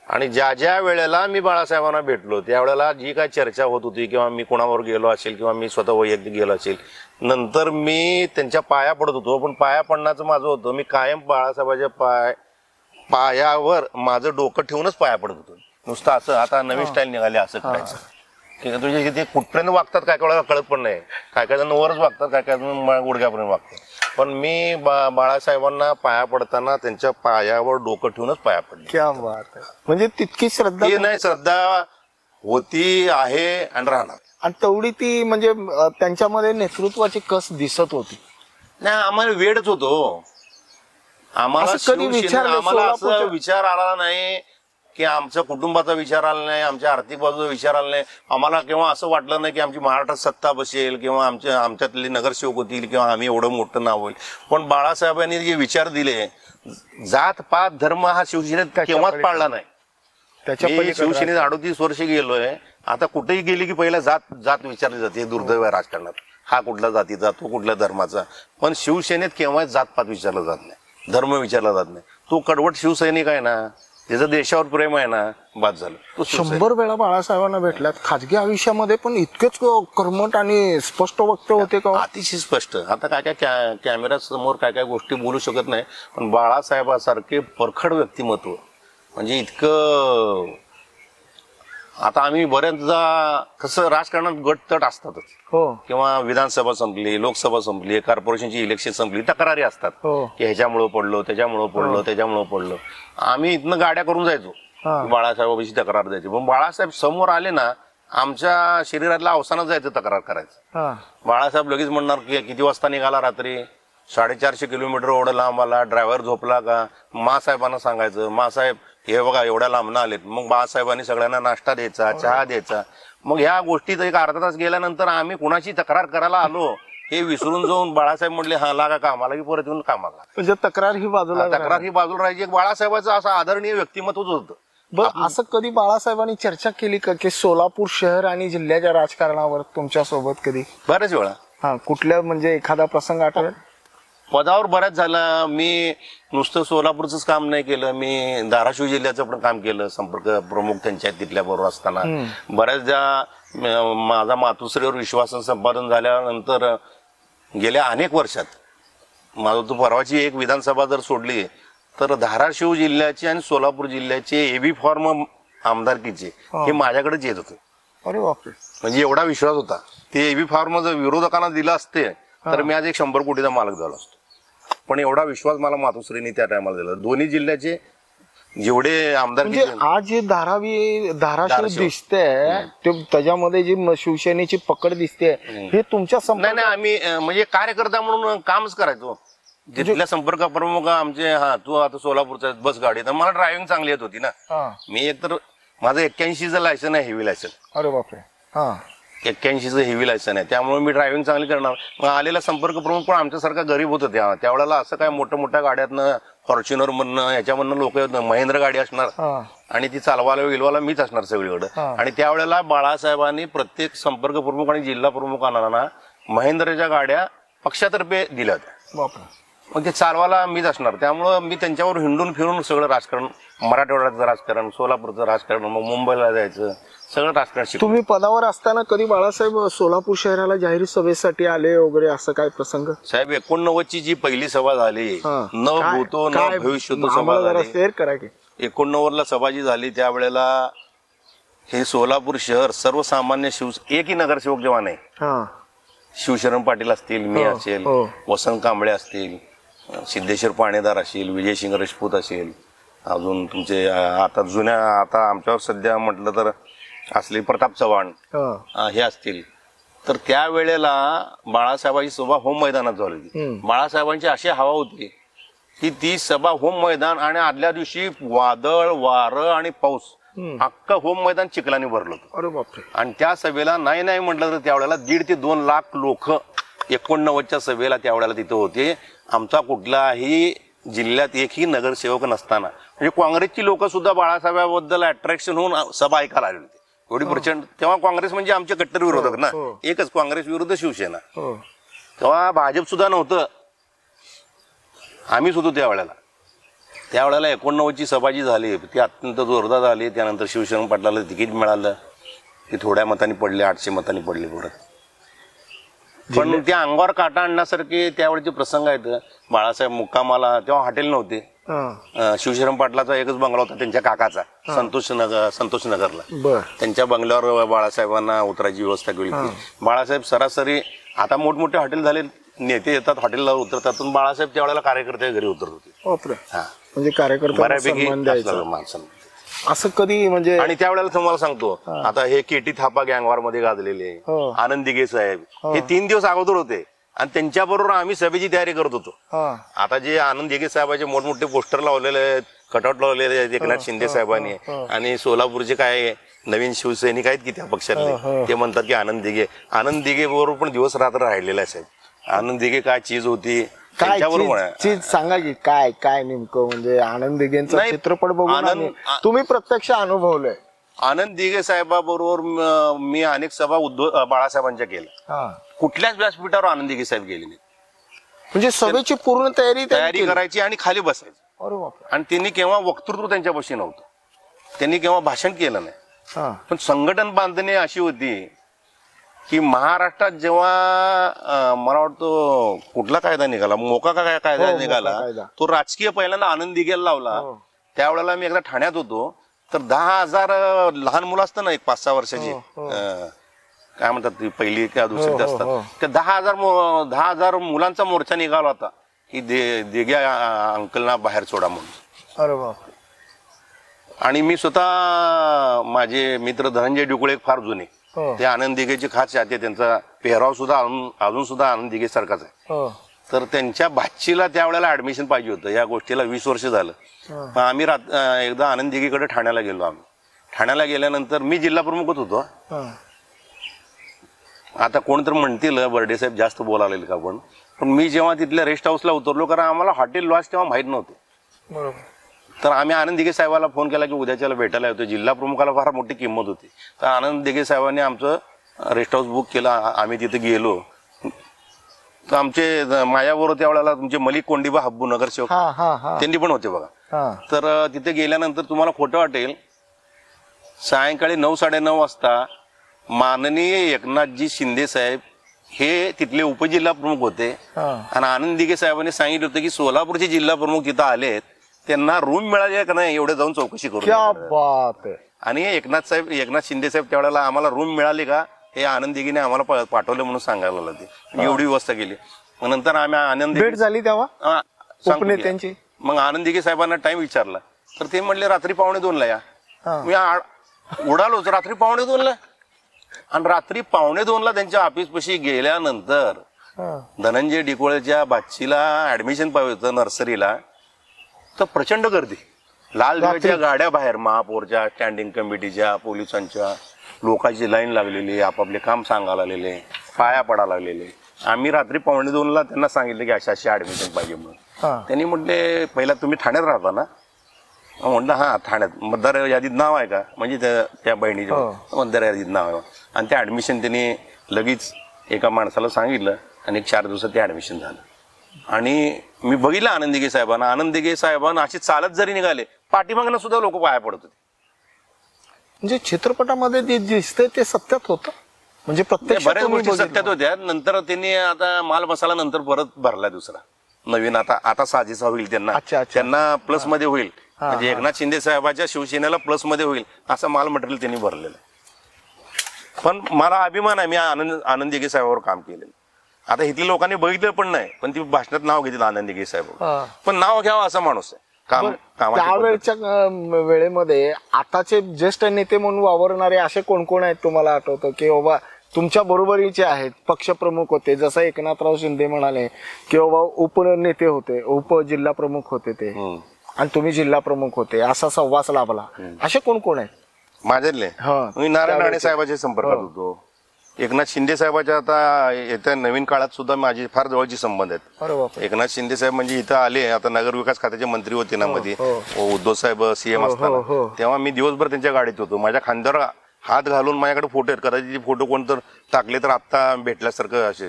आणि ज्या वेळेला मी बाळासाहेबांना भेटलो त्यावेळेला जी काय चर्चा होत होती किंवा मी कोणावर गेलो असेल किंवा मी स्वतः वैयक्तिक गेलो असेल, नंतर मी त्यांच्या पाया पडत होतो. पण पाया पडण्याचं माझं होतं, मी कायम बाळासाहेबाच्या पायावर माझं डोकं ठेवूनच पाया पडत होतो. नुसतं असं आता नवीन स्टाईल निघाली असं करायचं की तुझे ते कुठपर्यंत वागतात काय वेळा कळत पण नाही. काय जण वरच वागतात, काय जण गुडघ्यापर्यंत वागतात. पण मी बाळासाहेबांना पाया पडताना त्यांच्या पायावर डोकं ठेवूनच पाया पडले. क्या बात आहे. म्हणजे तितकी श्रद्धा नाही, श्रद्धा होती, आहे आणि राहणार. आणि तेवढी ती म्हणजे त्यांच्यामध्ये नेतृत्वाची कस दिसत होती. नाही, आम्हाला वेळच होतो. आम्हाला असं विचार आला नाही की आमच्या कुटुंबाचा विचार आला नाही, आमच्या आर्थिक बाजूचा विचार आला नाही. आम्हाला केव्हा असं वाटलं नाही की आमची महाराष्ट्रात सत्ता बसेल किंवा आमच्यातले नगरसेवक होतील किंवा आम्ही एवढं मोठं नाव होईल. पण बाळासाहेबांनी जे विचार दिले, जात पात धर्म हा शिवसेनेत केव्हाच पाळला नाही. मी शिवसेनेत 38 वर्ष गेलोय. आता कुठेही गेली की पहिला जात विचारली जाते. दुर्दैव आहे राजकारणात. हा कुठल्या जातीचा, तो कुठल्या धर्माचा. पण शिवसेनेत केव्हाच जातपात विचारला जात नाही, धर्म विचारला जात नाही. तो कडवट शिवसैनिक आहे ना, त्याचं देशावर प्रेम आहे ना, बाद झालं. तो 100 वेळा बाळासाहेबांना भेटल्यात. खाजगी आयुष्यामध्ये पण इतकेच कर्मठ आणि स्पष्ट वक्ते होते का? अतिशय स्पष्ट. आता काय कॅमेरा समोर काय गोष्टी बोलू शकत नाही, पण बाळासाहेबासारखे परखड व्यक्तिमत्व म्हणजे इतकं. आता आम्ही बऱ्याचदा कसं राजकारणात गटतट असतातच, किंवा विधानसभा संपली, लोकसभा संपली, कॉर्पोरेशनची इलेक्शन संपली, तक्रारी असतात की ह्याच्यामुळं पडलो, त्याच्यामुळं पडलो. आम्ही इथनं गाड्या करून जायचो, बाळासाहेबांची तक्रार द्यायची. पण बाळासाहेब समोर आले ना, आमच्या शरीरातल्या अवसानात जायचं तक्रार करायचं. बाळासाहेब लगेच म्हणणार की किती वाजता निघाला रात्री, 450 किलोमीटर एवढं लांब आला, ड्रायव्हर झोपला का. मासाहेबांना सांगायचं, मासाहेब हे बघा एवढ्या लांबनं आलेत. मग बाळासाहेबांनी सगळ्यांना नाश्ता द्यायचा, चहा द्यायचा. मग ह्या गोष्टीत एक अर्धा तास गेल्यानंतर आम्ही कुणाची तक्रार करायला आलो हे विसरून जाऊन बाळासाहेब म्हणले हा लागा कामाला, की परत येऊन कामाला. म्हणजे तक्रार ही बाजूला राहायची. एक बाळासाहेबाचं असं आदरणीय व्यक्तिमत्वच होतं. बरं, असं कधी बाळासाहेबांनी चर्चा केली का की सोलापूर शहर आणि जिल्ह्याच्या राजकारणावर तुमच्या सोबत कधी? बऱ्याच वेळा. कुठल्या म्हणजे एखादा प्रसंग आठवत? पदावर बऱ्याच झाला. मी नुसतं सोलापूरच काम नाही केलं, मी धाराशिव जिल्ह्याचं पण काम केलं, संपर्क प्रमुख त्यांच्या तिथल्या बरोबर असताना. बऱ्याचदा माझा मातुश्रीवर विश्वासन संपादन झाल्यानंतर गेल्या अनेक वर्षात माझं तू परवाची एक विधानसभा जर सोडली तर धाराशिव जिल्ह्याचे आणि सोलापूर जिल्ह्याचे एबी फॉर्म आमदारकीचे हे माझ्याकडेच येत होते. अरे बापरे. म्हणजे एवढा विश्वास होता. ते एबी फॉर्म जर विरोधकांना दिलं असते तर मी आज एक 100 कोटीचा मालक झालो असतो. पण एवढा विश्वास मला मातुश्रीने त्या टायमाला दिला. दोन्ही जिल्ह्याचे जेवढे आमदार, आज जे धाराशिव दिसते त्याच्यामध्ये जी शिवसेनेची पकड दिसते हे तुमच्या नाही, आम्ही म्हणजे कार्यकर्ता म्हणून कामच करायचो. जिथल्या संपर्क प्रमुख आमचे, तू आता सोलापूरचा बस गाडी, तर मला ड्रायव्हिंग चांगली येत होती ना. मी एकतर माझं 81चं लायसन आहे, हेवी लायसन. अरे बापरे. 81चं हेवी लायसन आहे, त्यामुळे मी ड्रायव्हिंग चांगली करणार. मग आलेला संपर्क प्रमुख पण आमच्यासारखा गरीब होतं त्यावेळेला. असं काय मोठ्या गाड्यातनं फॉर्च्युनर मधनं याच्यामधनं लोक महेंद्र गाडी असणार आणि ती चालवायला मीच असणार सगळीकडे. आणि त्यावेळेला बाळासाहेबांनी प्रत्येक संपर्क प्रमुख आणि जिल्हा प्रमुखांना महेंद्रच्या गाड्या पक्षातर्फे दिल्या होत्या. मग ते चालवायला मीच असणार, त्यामुळं मी त्यांच्यावर हिंडून फिरून सगळं राजकारण, मराठवाड्याचं राजकारण, सोलापूरचं राजकारण, मग मुंबईला जायचं, सगळं राजकारण शिकलो. तुम्ही पदावर असताना कधी बाळासाहेब सोलापूर शहराला जाहीर सभेसाठी आले वगैरे असं काय प्रसंग? साहेब 89ची जी पहिली सभा झाली, न भूतो न भविष्यतो सभा झाली, शेअर करा की. 89ला सभा जी झाली त्यावेळेला हे सोलापूर शहर सर्वसामान्य एकही नगरसेवक जेव्हा नाही, शिवशरण पाटील असतील, मी असेल, वसंत कांबळे असतील, सिद्धेश्वर पाणेदार असतील, विजयसिंग राजपूत असेल, अजून तुमचे आता आमच्यावर सध्या म्हटलं तर असले प्रताप चव्हाण हे असतील. तर त्यावेळेला बाळासाहेबांची सभा होम मैदानात झाली होती. बाळासाहेबांची अशी हवा होती की ती सभा होम मैदान आणि आदल्या दिवशी वादळ, वारं आणि पाऊस, अख्खं होम मैदान चिखलाने भरलं होतं. अरे बापरे. आणि त्या सभेला नाही म्हटलं तर त्यावेळेला 1.5 ते 2 लाख लोक 89च्या सभेला त्यावेळेला तिथं होते. आमचा कुठलाही जिल्ह्यात एकही नगरसेवक नसताना म्हणजे काँग्रेसची लोक सुद्धा बाळासाहेबांबद्दल अट्रॅक्शन होऊन सभा ऐकायला आली होती. एवढी प्रचंड. तेव्हा काँग्रेस म्हणजे आमचे कट्टर विरोधक ना, एकच काँग्रेस विरुद्ध शिवसेना. तेव्हा भाजप सुद्धा नव्हतं, आम्हीच होतो त्यावेळेला. 89ची सभा जी झाली ती अत्यंत जोरदार झाली. त्यानंतर शिवशरण पाटलाला तिकीट मिळालं, ती थोड्या मतांनी पडले, 800 मतांनी पडले परत. पण त्या अंगावर काटा आणण्यासारखे त्यावेळेचे प्रसंग आहेत. बाळासाहेब मुक्कामाला तेव्हा हॉटेल नव्हते. शिवशरण पाटलाचा एकच बंगला होता त्यांच्या काकाचा, संतोष नगरला. त्यांच्या बंगल्यावर बाळासाहेबांना उतरायची व्यवस्था केली होती. बाळासाहेब सरासरी, आता मोठमोठे हॉटेल झाले, नेते येतात हॉटेलला उतरतात, बाळासाहेब त्यावेळेला कार्यकर्ते घरी उतरत होते. म्हणजे कार्यकर्ते बऱ्यापैकी असं कधी म्हणजे. आणि त्यावेळेला तुम्हाला सांगतो, आता हे केटी थापा गँगवार मध्ये गाजलेले आनंद दिघे साहेब हे 3 दिवस अगोदर होते आणि त्यांच्याबरोबर आम्ही सभेची तयारी करत होतो. आता जे आनंद दिघे साहेबांचे मोठमोठे पोस्टर लावलेले आहेत, कटआउट लावलेले आहेत एकनाथ शिंदे साहेबांनी, आणि सोलापूरचे काय नवीन शिवसैनिक आहेत की त्या पक्षातले, ते म्हणतात की आनंद दिघे बरोबर पण दिवस रात्र राहिलेला आहे साहेब. आनंद दिघे काय चीज होती, चीज सांगा की काय काय नेमकं म्हणजे. आनंद दिघेंचा चित्रपट बघून तुम्ही प्रत्यक्ष अनुभवलंय. आनंद दिघे साहेबाबरोबर मी अनेक सभा बाळासाहेबांच्या केल्या. कुठल्याच व्यासपीठावर आनंद दिघे साहेब गेले नाही. म्हणजे सभेची पूर्ण तयारी करायची आणि खाली बसायचं. आणि त्यांनी केव्हा वक्तृत्व त्यांच्यापाशी नव्हतं, त्यांनी केव्हा भाषण केलं नाही. पण संघटन बांधणी अशी होती की महाराष्ट्रात जेव्हा मला वाटतं कुठला कायदा निघाला, मोका का कायदा निघाला, तो राजकीय पहिल्यांदा आनंद दिघेला लावला. त्यावेळेला मी एकदा ठाण्यात होतो, तर 10,000 लहान मुलं असतं ना, एक 5-6 वर्षाची, काय म्हणतात ती पहिली किंवा दुसरी असतात, त्या 10,000 मुलांचा मोर्चा निघाला होता की दिघे अंकलना बाहेर सोडा म्हणून. अरे बाप. आणि मी स्वतः, माझे मित्र धनंजय डिकुळे फार जुने, ते आनंद दिघेची खास चाहते, त्यांचा पेहराव सुद्धा अजून सुद्धा आनंद दिघे सारखाच आहे. तर त्यांच्या भाचीला त्यावेळेला ऍडमिशन पाहिजे होतं. या गोष्टीला 20 वर्ष झालं. आम्ही एकदा आनंद दिघेकडे ठाण्याला गेलो. आम्ही ठाण्याला गेल्यानंतर मी जिल्हा प्रमुखच होतो. आता कोणतरी म्हणतील बर्डे साहेब जास्त बोलायला का, पण मी जेव्हा तिथल्या रेस्ट हाऊसला उतरलो, कारण आम्हाला हॉटेल लॉज तेव्हा माहीत नव्हते, तर आम्ही आनंद दिघे साहेबाला फोन केला की उद्याच्याला भेटायला येतो. जिल्हा प्रमुखाला फार मोठी किंमत होती, तर आनंद दिघे साहेबांनी आमचं रेस्ट हाऊस बुक केलं. आम्ही तिथे गेलो, तर आमचे माझ्याबरोबर त्यावेळेला तुमचे मलिक कोंडीबा हब्बू नगरसेवक त्यांनी पण होते बघा. तर तिथे गेल्यानंतर तुम्हाला खोटं वाटेल, सायंकाळी 9-9:30 वाजता माननीय एकनाथजी शिंदे साहेब हे तिथले उपजिल्हा प्रमुख होते, आणि आनंद दिघे साहेबांनी सांगितलं होतं की सोलापूरचे जिल्हा प्रमुख तिथं आलेत, त्यांना रूम मिळाली का नाही एवढे जाऊन चौकशी करू. आणि एकनाथ शिंदे साहेब त्यावेळेला आम्हाला रूम मिळाली का हे आनंद दिघेने आम्हाला पाठवलं म्हणून सांगायला लागले. एवढी व्यवस्था केली. मग नंतर आम्ही आनंद भेट झाली तेव्हा त्यांची. मग आनंद दिघे साहेबांना टाइम विचारला, तर ते म्हणले रात्री 1:45ला या. मी उडालोच रात्री 1:45ला. आणि रात्री 1:45ला त्यांच्या ऑफिस पाशी गेल्यानंतर धनंजय डिकोळेच्या बाचीला ऍडमिशन पाहिजे होतं नर्सरीला, तर प्रचंड गर्दी, लाल दिव्याच्या गाड्या बाहेर, महापौरच्या, स्टँडिंग कमिटीच्या, पोलिसांच्या, लोकांची लाईन लागलेली, आपापले काम सांगायला लागलेले, पाया पडायला लागलेले. आम्ही रात्री 1:45ला त्यांना सांगितलं की अशी ॲडमिशन पाहिजे म्हणून. त्यांनी म्हटले पहिला तुम्ही ठाण्यात राहता ना? म्हटलं हां ठाण्यात. मतदार यादीत नाव आहे का? म्हणजे त्या बहिणीचं मतदार यादीत नाव आहे. आणि ते ॲडमिशन त्यांनी लगेच एका माणसाला सांगितलं आणि एक 4 दिवसात ते ॲडमिशन झालं. आणि मी बघितलं आनंद दिघे साहेबांना असे चालत जरी निघाले पाठीमागनं सुद्धा लोक पाया पडत होते. म्हणजे चित्रपटामध्ये जे दिसतंय ते सत्यात होतं, म्हणजे प्रत्यक्ष बऱ्याच गोष्टी सत्यात होत्या. नंतर त्यांनी आता माल मसाला नंतर परत भरला दुसरा नवीन. आता साजेसा होईल त्यांना प्लस मध्ये होईल, म्हणजे एकनाथ शिंदे साहेबाच्या शिवसेनेला प्लस मध्ये होईल असं माल मटेरियल त्यांनी भरलेलं आहे. पण मला अभिमान आहे, मी आनंद दिघे साहेबांवर काम केलेलं. आता इथल्या लोकांनी बघितलं पण नाही, पण ती भाषणात नाव घेतलं आनंद दिघे साहेब. पण नाव घ्यावं असा माणूस आहे. त्यावेळच्या वेळेमध्ये आताचे ज्येष्ठ नेते म्हणून वावरणारे असे कोण कोण आहेत तुम्हाला आठवतं की बाबा तुमच्या बरोबरीचे आहेत, पक्षप्रमुख होते, जसं एकनाथराव शिंदे म्हणाले की बाबा उपनेते होते, उपजिल्हा प्रमुख होते ते, आणि तुम्ही जिल्हा प्रमुख होते, असा सहवास लाभला, असे कोण कोण आहेत? माझ्यातले मी नारायण राणे साहेबांच्या संपर्कात होतो. एकनाथ शिंदे साहेबाच्या आता येत्या नवीन काळात सुद्धा माझी फार जवळची संबंध आहेत. एकनाथ शिंदे साहेब म्हणजे इथं आले, आता नगर विकास खात्याचे मंत्री होते ना मध्ये, उद्धव साहेब सीएम असताना, तेव्हा मी दिवसभर त्यांच्या गाडीत होतो. माझ्या खांद्यावर हात घालून माझ्याकडे फोटो आहेत, कदाचित फोटो कोण तर टाकले तर आता भेटल्यासारखं असे.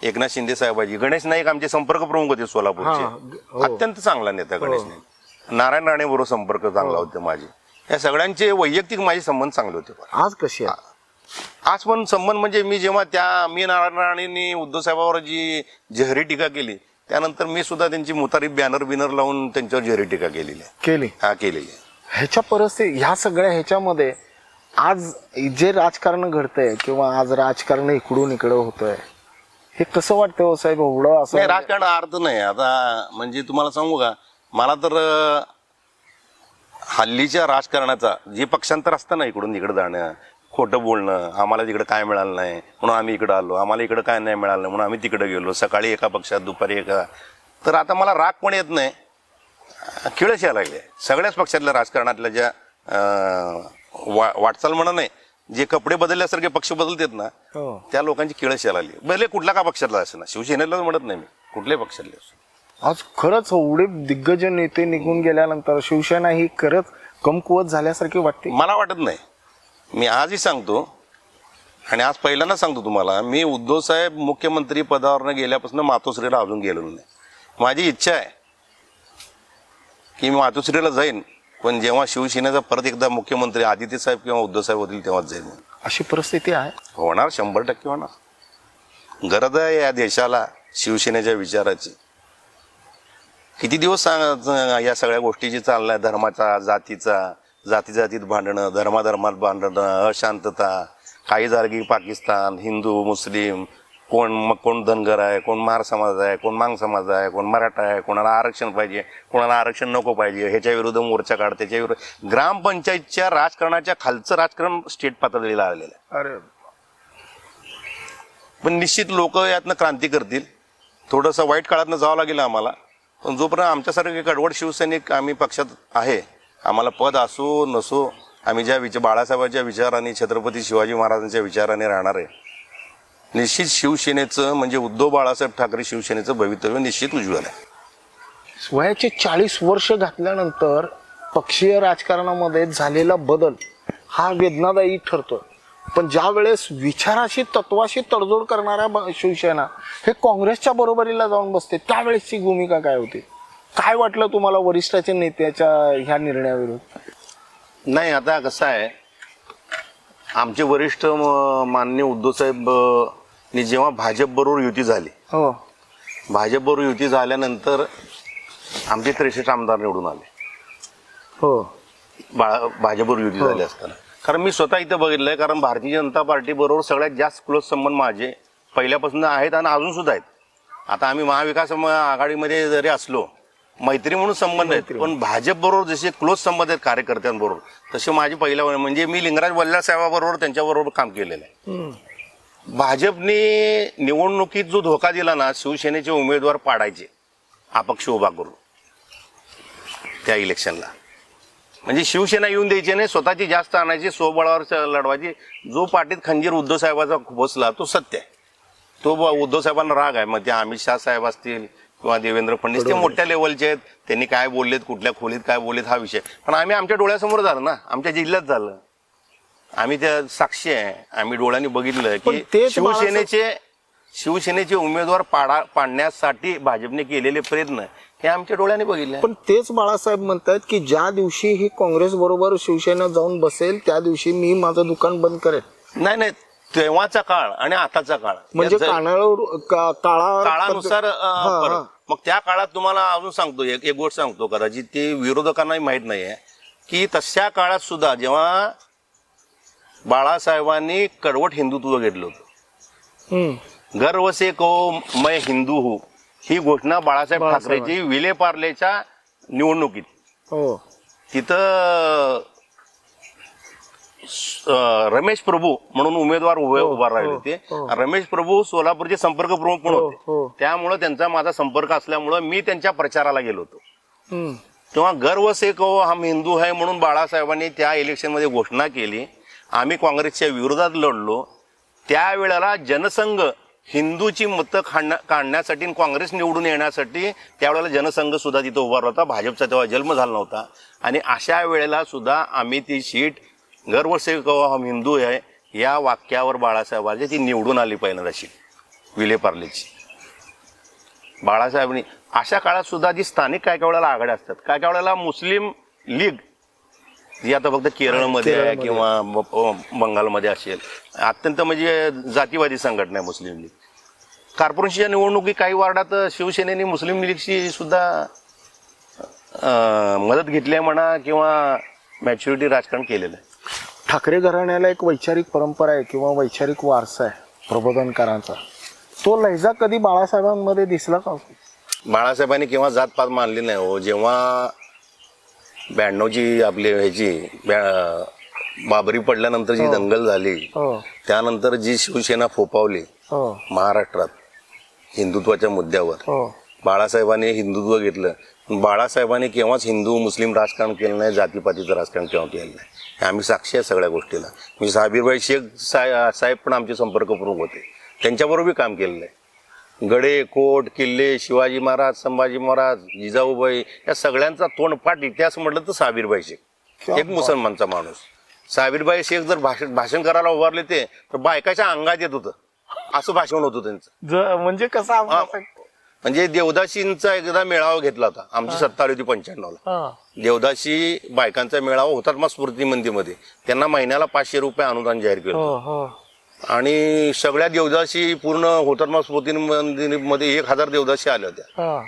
एकनाथ शिंदे साहेबांची. गणेश नाईक आमचे संपर्क प्रमुख होते सोलापूरचे, अत्यंत चांगला नेता गणेश नाईक. नारायण राणे बरोबर संपर्क चांगला होते माझे. या सगळ्यांचे वैयक्तिक माझे संबंध चांगले होते. आज कसे आज पण संबंध म्हणजे मी नारायण राणेंनी उद्धव साहेबांवर जी जहरी टीका केली त्यानंतर मी सुद्धा त्यांची मुतारी बॅनर लावून त्यांच्यावर जहरी टीका केलेली आहे. ह्याच्या परिस्थिती ह्या सगळ्या ह्याच्यामध्ये आज जे राजकारण घडतंय किंवा आज राजकारण इकडून इकडं होतंय, हे कसं वाटतं हो साहेब? एवढं असं राजकारण अर्थ नाही आता. म्हणजे तुम्हाला सांगू का, मला तर हल्लीच्या राजकारणाचा जे पक्षांतर असतं ना, इकडून इकडे जाणं, खोटं बोलणं, आम्हाला तिकडे काय मिळालं नाही म्हणून आम्ही इकडे आलो, आम्हाला इकडे काय नाही मिळालं म्हणून आम्ही तिकडे गेलो, सकाळी एका पक्षात दुपारी एका. तर आता मला राग पण येत नाही, किळस यायला लागले. सगळ्याच पक्षातल्या राजकारणातल्या ज्या वाटचाल म्हणा नाही, जे कपडे बदलल्यासारखे पक्ष बदलतात ना, त्या लोकांची किळस यायला लागली. भले कुठला का पक्षातला असं ना, शिवसेनेला म्हणत नाही मी, कुठल्याही पक्षातले असो. आज खरंच एवढे दिग्गज नेते निघून गेल्यानंतर शिवसेना ही खरंच कमकुवत झाल्यासारखी वाटते? मला वाटत नाही. मी आजही सांगतो आणि आज पहिल्यांदा सांगतो तुम्हाला, मी उद्धव साहेब मुख्यमंत्री पदावर गेल्यापासून मातोश्रीला अजून गेलेलो नाही. माझी इच्छा आहे की मी मातोश्रीला जाईन, पण जेव्हा शिवसेनेचा परत एकदा मुख्यमंत्री आदित्य साहेब किंवा उद्धव साहेब होतील तेव्हाच जाईन. अशी परिस्थिती आहे? होणार, 100% होणार. गरज आहे या देशाला शिवसेनेच्या विचाराची. किती दिवस या सगळ्या गोष्टीची चाललाय, धर्माचा, जातीत भांडणं, धर्मात भांडणं, अशांतता, काही जागी पाकिस्तान, हिंदू मुस्लिम, कोण धनगर आहे, कोण महार समाज आहे, कोण मांग समाज आहे, कोण मराठा आहे, कोणाला आरक्षण पाहिजे, कोणाला आरक्षण नको पाहिजे, ह्याच्या विरुद्ध मोर्चा काढ, त्याच्या विरुद्ध. ग्रामपंचायतच्या राजकारणाच्या खालचं राजकारण स्टेट पातळीला आलेलं आहे. अरे पण निश्चित लोक यातनं क्रांती करतील. थोडंसं वाईट काळातनं जावं लागेल आम्हाला, पण जोपर्यंत आमच्यासारखे कडवड शिवसैनिक आम्ही पक्षात आहे, आम्हाला पद असो नसो, आम्ही बाळासाहेबांच्या विचाराने, छत्रपती शिवाजी महाराजांच्या विचाराने राहणार आहे. निश्चित शिवसेनेचं म्हणजे उद्धव बाळासाहेब ठाकरे शिवसेनेचं भवितव्य निश्चित उज्ज्वल आहे. वयाचे 40 वर्ष घातल्यानंतर पक्षीय राजकारणामध्ये झालेला बदल हा वेदनादायी ठरतो. पण ज्या वेळेस विचाराशी, तत्वाशी तडजोड करणाऱ्या शिवसेना हे काँग्रेसच्या बरोबरीला जाऊन बसते, त्यावेळेसची भूमिका काय होती? काय वाटलं तुम्हाला वरिष्ठाच्या नेत्याच्या ह्या निर्णयाविरुद्ध? नाही, आता कसं आहे, आमचे वरिष्ठ माननीय उद्धव साहेब जेव्हा भाजप बरोबर युती झाली, भाजप बरोबर युती झाल्यानंतर आमचे 63 आमदार निवडून आले. भाजप बरोबर युती झाली असताना. कारण मी स्वतः इथं बघितलंय, कारण भारतीय जनता पार्टी बरोबर सगळ्यात जास्त क्लोज संबंध माझे पहिल्यापासून आहेत आणि अजून सुद्धा आहेत. आता आम्ही महाविकास आघाडीमध्ये जरी असलो, मैत्री म्हणून संबंध आहेत, पण भाजप बरोबर जसे क्लोज संबंध आहेत कार्यकर्त्यांबरोबर, तसे माझे पहिल्या म्हणजे मी लिंगराज वल्ला साहेबाबरोबर त्यांच्याबरोबर काम केलेलं आहे. भाजपने निवडणुकीत जो धोका दिला ना, शिवसेनेचे उमेदवार पाडायचे अपक्ष उभा करून त्या इलेक्शनला, म्हणजे शिवसेना येऊन द्यायची नाही, स्वतःची जास्त आणायची, स्वबळावर लढवायची. जो पाठीत खंजीर उद्धव साहेबाचा बसला तो सत्य आहे. तो उद्धव साहेबांना राग आहे. मग ते अमित शाह साहेब असतील किंवा देवेंद्र फडणवीस, ते मोठ्या लेवलचे आहेत. त्यांनी काय बोललेत, कुठल्या खोलीत काय बोललेत हा विषय. पण आम्ही आमच्या डोळ्यासमोर झालं ना, आमच्या जिल्ह्यात झालं. आम्ही त्या साक्षी आहे. आम्ही डोळ्यांनी बघितलं की शिवसेनेचे उमेदवार पाडण्यासाठी भाजपने केलेले प्रयत्न हे आमच्या डोळ्याने बघितले. पण तेच बाळासाहेब म्हणतात की ज्या दिवशी ही काँग्रेस बरोबर शिवसेना जाऊन बसेल त्या दिवशी मी माझं दुकान बंद करेन. नाही नाही, तेव्हाचा काळ आणि आताचा काळ म्हणजे काळानुसार मग त्या काळात तुम्हाला अजून सांगतो, एक गोष्ट सांगतो, कदाचित ते विरोधकांनाही माहित नाहीये की तशा काळात सुद्धा जेव्हा बाळासाहेबांनी कडवट हिंदुत्व घेतलं होतं, गर्व से को मैं हिंदू हूं, ही घोषणा बाळासाहेब ठाकरेची विलेपार्लेच्या निवडणुकीत तिथं रमेश प्रभू म्हणून उमेदवार उभा राहिले होते. रमेश प्रभू सोलापूरचे संपर्क प्रमुख पण होते. त्यामुळे त्यांचा माझा संपर्क असल्यामुळे मी त्यांच्या प्रचाराला गेलो होतो. तेव्हा गर्व से को हम हिंदू है म्हणून बाळासाहेबांनी त्या इलेक्शन मध्ये घोषणा केली. आम्ही काँग्रेसच्या विरोधात लढलो. त्यावेळेला जनसंघ हिंदूची मतं काढण्यासाठी, काँग्रेस निवडून येण्यासाठी त्यावेळेला जनसंघ सुद्धा तिथं उभा होता. भाजपचा तेव्हा जन्म झाला नव्हता. आणि अशा वेळेला सुद्धा आम्ही ती सीट गर्व से कहो हम हिंदू आहे या वाक्यावर बाळासाहेबांची ती निवडून आली पहिल्यांदा सीट विलेपार्लेची. बाळासाहेबांनी अशा काळात सुद्धा जी स्थानिक काय काय वेळेला आघाड्या असतात, काय काय वेळेला मुस्लिम लीग जी आता फक्त केरळमध्ये आहे किंवा बंगालमध्ये असेल, अत्यंत म्हणजे जातीवादी संघटना आहे मुस्लिम लीग. कॉर्पोरेशनच्या निवडणुकी काही वार्डात शिवसेनेने मुस्लिम लीगची सुद्धा मदत घेतली आहे म्हणा किंवा मॅच्युरिटी राजकारण केलेलं आहे. ठाकरे घराण्याला एक वैचारिक परंपरा आहे किंवा वैचारिक वारसा आहे प्रबोधनकारांचा. तो लहजा कधी बाळासाहेबांमध्ये दिसला का? बाळासाहेबांनी केव्हा जातपात मानली नाही हो. जेव्हा 92ची आपली ह्याची बाबरी पडल्यानंतर जी दंगल झाली, त्यानंतर जी शिवसेना फोपावली महाराष्ट्रात हिंदुत्वाच्या मुद्द्यावर, बाळासाहेबांनी हिंदुत्व घेतलं. बाळासाहेबांनी केव्हाच हिंदू मुस्लिम राजकारण केलं नाही, जातीपातीचं राजकारण केव्हा केलं नाही. आम्ही साक्षी आहे सगळ्या गोष्टीला. म्हणजे साबीरबाई शेख साहेब पण आमचे संपर्क प्रमुख होते. त्यांच्याबरोबर काम केलेलं आहे. गडे, कोट, किल्ले, शिवाजी महाराज, संभाजी महाराज, जिजाऊबाई या सगळ्यांचा तोंडपाठ इतिहास म्हटलं तर साबीरबाई शेख, एक मुसलमानचा माणूस. साबीरबाई शेख जर भाषण करायला उभारले ते तर बायकाच्या अंगात येत होतं, असं भाषण होतं त्यांचं. म्हणजे कसं, म्हणजे देवदासींचा एकदा मेळावा घेतला होता. आमची सत्ता आली होती 95ला. देवदासी बायकांचा मेळावा हुतात्मा स्मृती मंदिरमध्ये. त्यांना महिन्याला 500 रुपये अनुदान जाहीर केलं. आणि सगळ्या देवदासी पूर्ण हुतात्मा स्मृती मंदिरमध्ये 1000 देवदासी आल्या होत्या.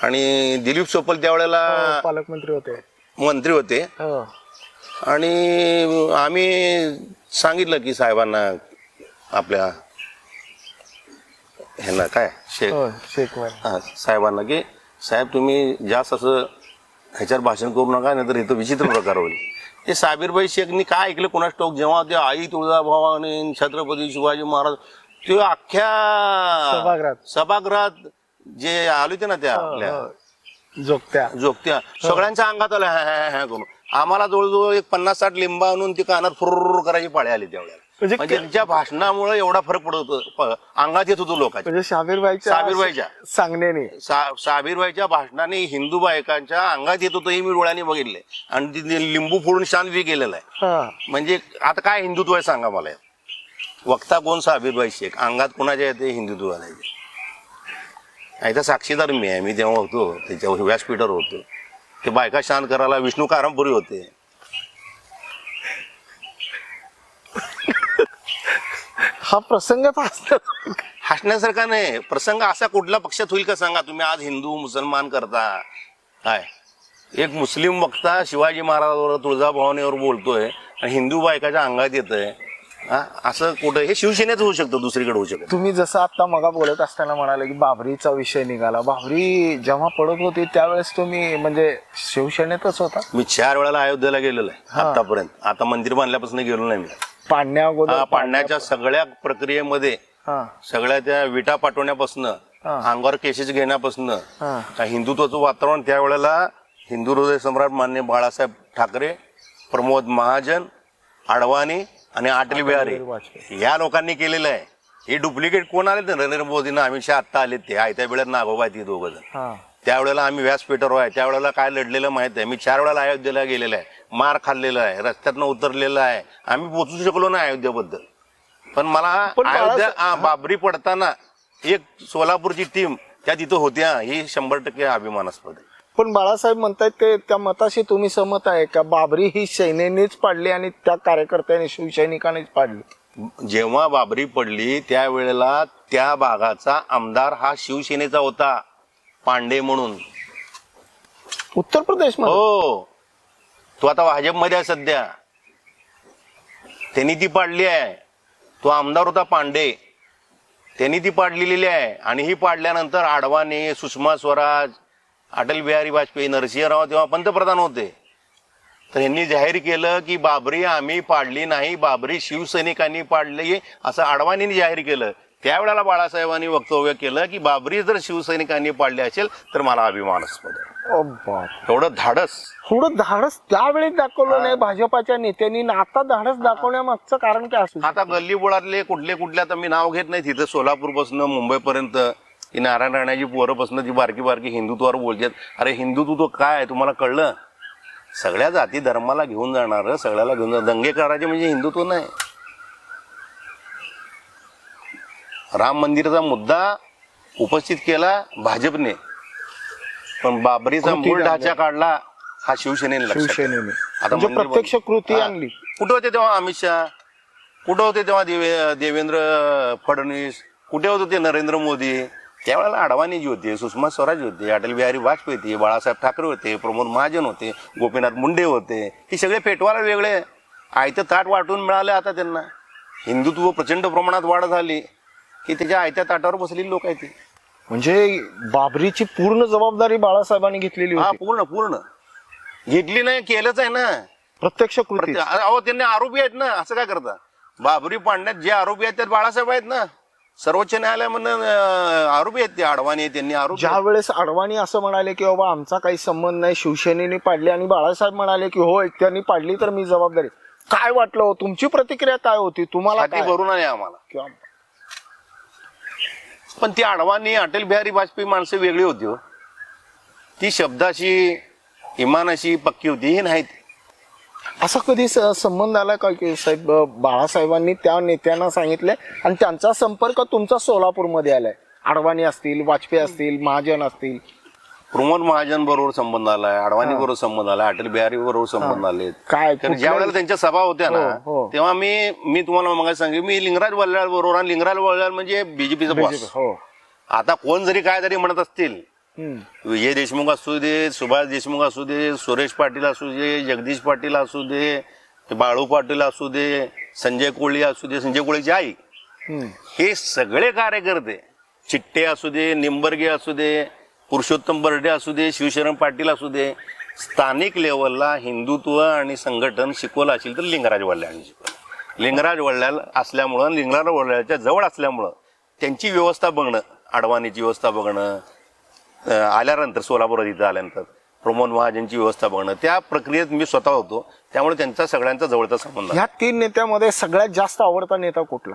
आणि दिलीप सोपल त्यावेळेला पालकमंत्री होते, मंत्री होते. आणि आम्ही सांगितलं की साहेबांना, आपल्या ह्यांना काय शेख साहेबांना की साहेब तुम्ही जास्त असं ह्याच्यावर भाषण करू नका, नाहीतर इथं विचित्र प्रकार होईल. ते साबीरबाई शेखनी काय ऐकलं कोणास ठाऊक, जेव्हा ते आई तुळजाभवानी, छत्रपती शिवाजी महाराज ते अख्ख्या सभागृहात जे आले होते ना, त्या आपल्या जोगत्या सगळ्यांच्या अंगात आल्या ह्या करून. आम्हाला जवळजवळ एक 50-60 लिंबा आणून ती कानात फुर्र करायची पाळी आली त्यावेळेला. म्हणजे त्यांच्या भाषणामुळे एवढा फरक पडत होतो, अंगात येत होतो लोकांच्या. म्हणजे साबीरबाईच्या सांगण्याने, साबीरबाईच्या भाषणाने हिंदू बायकांच्या अंगात येत होतं हे मी डोळ्याने बघितलंय. आणि ती लिंबू फोडून शांत बी केलेला आहे. म्हणजे आता काय हिंदुत्व आहे सांगा मला. वक्ता कोण? साबीरबाई शेख. अंगात कोणाच्या येते? हिंदुत्व आणायचे. याचा साक्षीदार मी आहे. मी तेव्हा होतो त्याच्या व्यासपीठावर होतो. ते बायका शांत करायला विष्णू कारंपुरी होते. हा प्रसंग हसण्यासारखा नाही. प्रसंग असा कुठल्या पक्षात होईल का सांगा तुम्ही? आज हिंदू मुसलमान करता काय? एक मुस्लिम वक्ता शिवाजी महाराजांवर, तुळजाभवानीवर बोलतोय आणि हिंदू बायकाच्या अंगात येतंय. असं कुठं? हे शिवसेनेच होऊ शकतं, दुसरीकडे होऊ शकतं. तुम्ही जसं आता मगा बोलत असताना म्हणाले की बाबरीचा विषय निघाला. बाबरी जेव्हा पडत होती त्यावेळेस तुम्ही म्हणजे शिवसेनेतच होता? मी 4 वेळेला अयोध्येला गेलेलो आहे आतापर्यंत. आता मंदिर बांधल्यापासून गेलो नाही मी. पाडण्याच्या सगळ्या प्रक्रियेमध्ये, सगळ्या त्या विटा पाठवण्यापासून, अंगावर केसेस घेण्यापासून, हिंदुत्वाचं वातावरण त्यावेळेला हिंदू हृदय सम्राट मान्य बाळासाहेब ठाकरे, प्रमोद महाजन, अडवाणी आणि अटल बिहारी वाजपेयी. या लोकांनी केलेलं आहे. हे डुप्लिकेट कोण आले तर नरेंद्र मोदींना अमित शहा आत्ता आले ते आयत्या वेळेत नागोबा ती दोघं जण. हा. त्यावेळेला आम्ही व्यासपीठावर आहे, त्यावेळेला काय लढलेलं माहित आहे. मी 4 वेळेला अयोध्येला गेलेला आहे, मार खाल्लेला आहे, रस्त्यातनं उतरलेला आहे. आम्ही पोचू शकलो नाही अयोध्येबद्दल. पण मला पण अयोध्या बाबरी पडताना एक सोलापूरची टीम त्या तिथं होत्या ही 100% अभिमानास्पद आहे. पण बाळासाहेब म्हणतायत ते त्या मताशी तुम्ही सहमत आहे का? बाबरी ही सैन्यानेच पाडली आणि त्या कार्यकर्त्यांनी शिवसैनिकांनीच पाडली. जेव्हा बाबरी पडली त्यावेळेला त्या भागाचा आमदार हा शिवसेनेचा होता, पांडे म्हणून. उत्तर प्रदेश मध्ये. हो, तो आता भाजपमध्ये आहे सध्या. त्यांनी ती पाडली आहे. तो आमदार होता पांडे, त्यांनी ती पाडलेली आहे. आणि ही पाडल्यानंतर अडवाणी, सुषमा स्वराज, अटल बिहारी वाजपेयी, नरसिंहराव तेव्हा पंतप्रधान होते. तर यांनी जाहीर केलं की बाबरी आम्ही पाडली नाही, बाबरी शिवसैनिकांनी पाडली असं अडवाणींनी जाहीर केलं. त्यावेळेला बाळासाहेबांनी वक्तव्य केलं की बाबरी जर शिवसैनिकांनी पाडली असेल तर मला अभिमानास्पद आहे. एवढं धाडस, थोडं धाडस त्यावेळी दाखवलं नाही भाजपाच्या नेत्यांनी. आता धाडस दाखवण्यामागचं कारण काय असू? आता गल्लीबोळातले कुठले आता मी नाव घेत नाही, तिथं सोलापूरपासून मुंबईपर्यंत ही नारायण राणाची पोरंपासून ती बारकी बारकी हिंदुत्वावर बोलतात. अरे हिंदुत्व काय तुम्हाला कळलं? सगळ्या जाती धर्माला घेऊन जाणार, सगळ्याला घेऊन जाणार. दंगे करायचे म्हणजे हिंदुत्व नाही. राम मंदिराचा मुद्दा उपस्थित केला भाजपने, पण बाबरीचा मूळ ढाचा काढला हा शिवसेनेने. शिवसेनेने आता म्हणजे प्रत्यक्ष कृती आणली. कुठे होते तेव्हा अमित शहा? कुठे होते तेव्हा देवेंद्र फडणवीस? कुठे होते ते नरेंद्र मोदी? त्यावेळेला अडवाणी होते, सुषमा स्वराज होते, अटल बिहारी वाजपेयी होते, बाळासाहेब ठाकरे होते, प्रमोद महाजन होते, गोपीनाथ मुंडे होते. हे सगळे पेटवायला वेगळे आयतं ताट वाटून मिळाले. आता त्यांना हिंदुत्व प्रचंड प्रमाणात वाढ झाली की त्याच्या आयत्या ताटावर बसलेली लोक आहेत. म्हणजे बाबरीची पूर्ण जबाबदारी बाळासाहेबांनी घेतलेली हा, होती. पूर्ण घेतली नाही, केलंच आहे ना प्रत्यक्ष कृती. अहो त्यांनी आरोपी आहेत ना, असं काय करता? बाबरी पाडण्यात जे आरोपी आहेत त्यात बाळासाहेब आहेत ना. सर्वोच्च न्यायालयामधून आरोपी आहेत ते, अडवाणी त्यांनी आरोपी. ज्या वेळेस अडवाणी असं म्हणाले की बाबा आमचा काही संबंध नाही, शिवसेनेने पाडली, आणि बाळासाहेब म्हणाले की हो त्यांनी पाडली तर मी जबाबदारी. काय वाटलं हो? तुमची प्रतिक्रिया काय होती? तुम्हाला छाती भरून आली आम्हाला. किंवा पण ती अडवाणी, अटल बिहारी वाजपेयी माणसं वेगळी होती हो. ती शब्दाशी इमानाशी पक्की होती, ही नाही. असा कधी संबंध आला का की साहेब बाळासाहेबांनी त्या नेत्यांना सांगितले आणि त्यांचा संपर्क तुमचा सोलापूरमध्ये आलाय? अडवाणी असतील, वाजपेयी असतील, महाजन असतील. प्रमोद महाजन बरोबर संबंध आलाय, अडवाणी बरोबर संबंध आलाय, अटल बिहारी बरोबर संबंध आले. काय ज्या वेळेला त्यांच्या सभा होत्या ना हो. तेव्हा मी तुम्हाला मग सांगितलं, मी लिंगराज वल्लाळ बरोबर, आणि लिंगराज वल्लाळ म्हणजे बीजेपीचा बॉस. हो. आता कोण जरी काय जरी म्हणत असतील, विजय देशमुख असू दे, सुभाष देशमुख असू दे, सुरेश पाटील असू दे, जगदीश पाटील असू दे, बाळू पाटील असू दे, संजय कोळी असू दे, संजय कोळीची आई, हे सगळे कार्यकर्ते, चिट्टे असू दे, निंबर्गे असू दे, पुरुषोत्तम बर्डे असू दे, शिवशरण पाटील असू दे, स्थानिक लेवलला हिंदुत्व आणि संघटन शिकवलं असेल तर लिंगराज वल्लाळांनी शिकवलं. लिंगराज वल्लाळ असल्यामुळं, लिंगराज वल्लाळच्या जवळ असल्यामुळं त्यांची व्यवस्था बघणं, अडवाणीची व्यवस्था बघणं, आल्यानंतर सोलापुरात इथं आल्यानंतर प्रमोद महाजनची व्यवस्था बघणं, त्या प्रक्रियेत मी स्वतः होतो. त्यामुळे त्यांचा सगळ्यांचा जवळचा संबंध. ह्या 3 नेत्यामध्ये सगळ्यात जास्त आवडता नेता कुठला?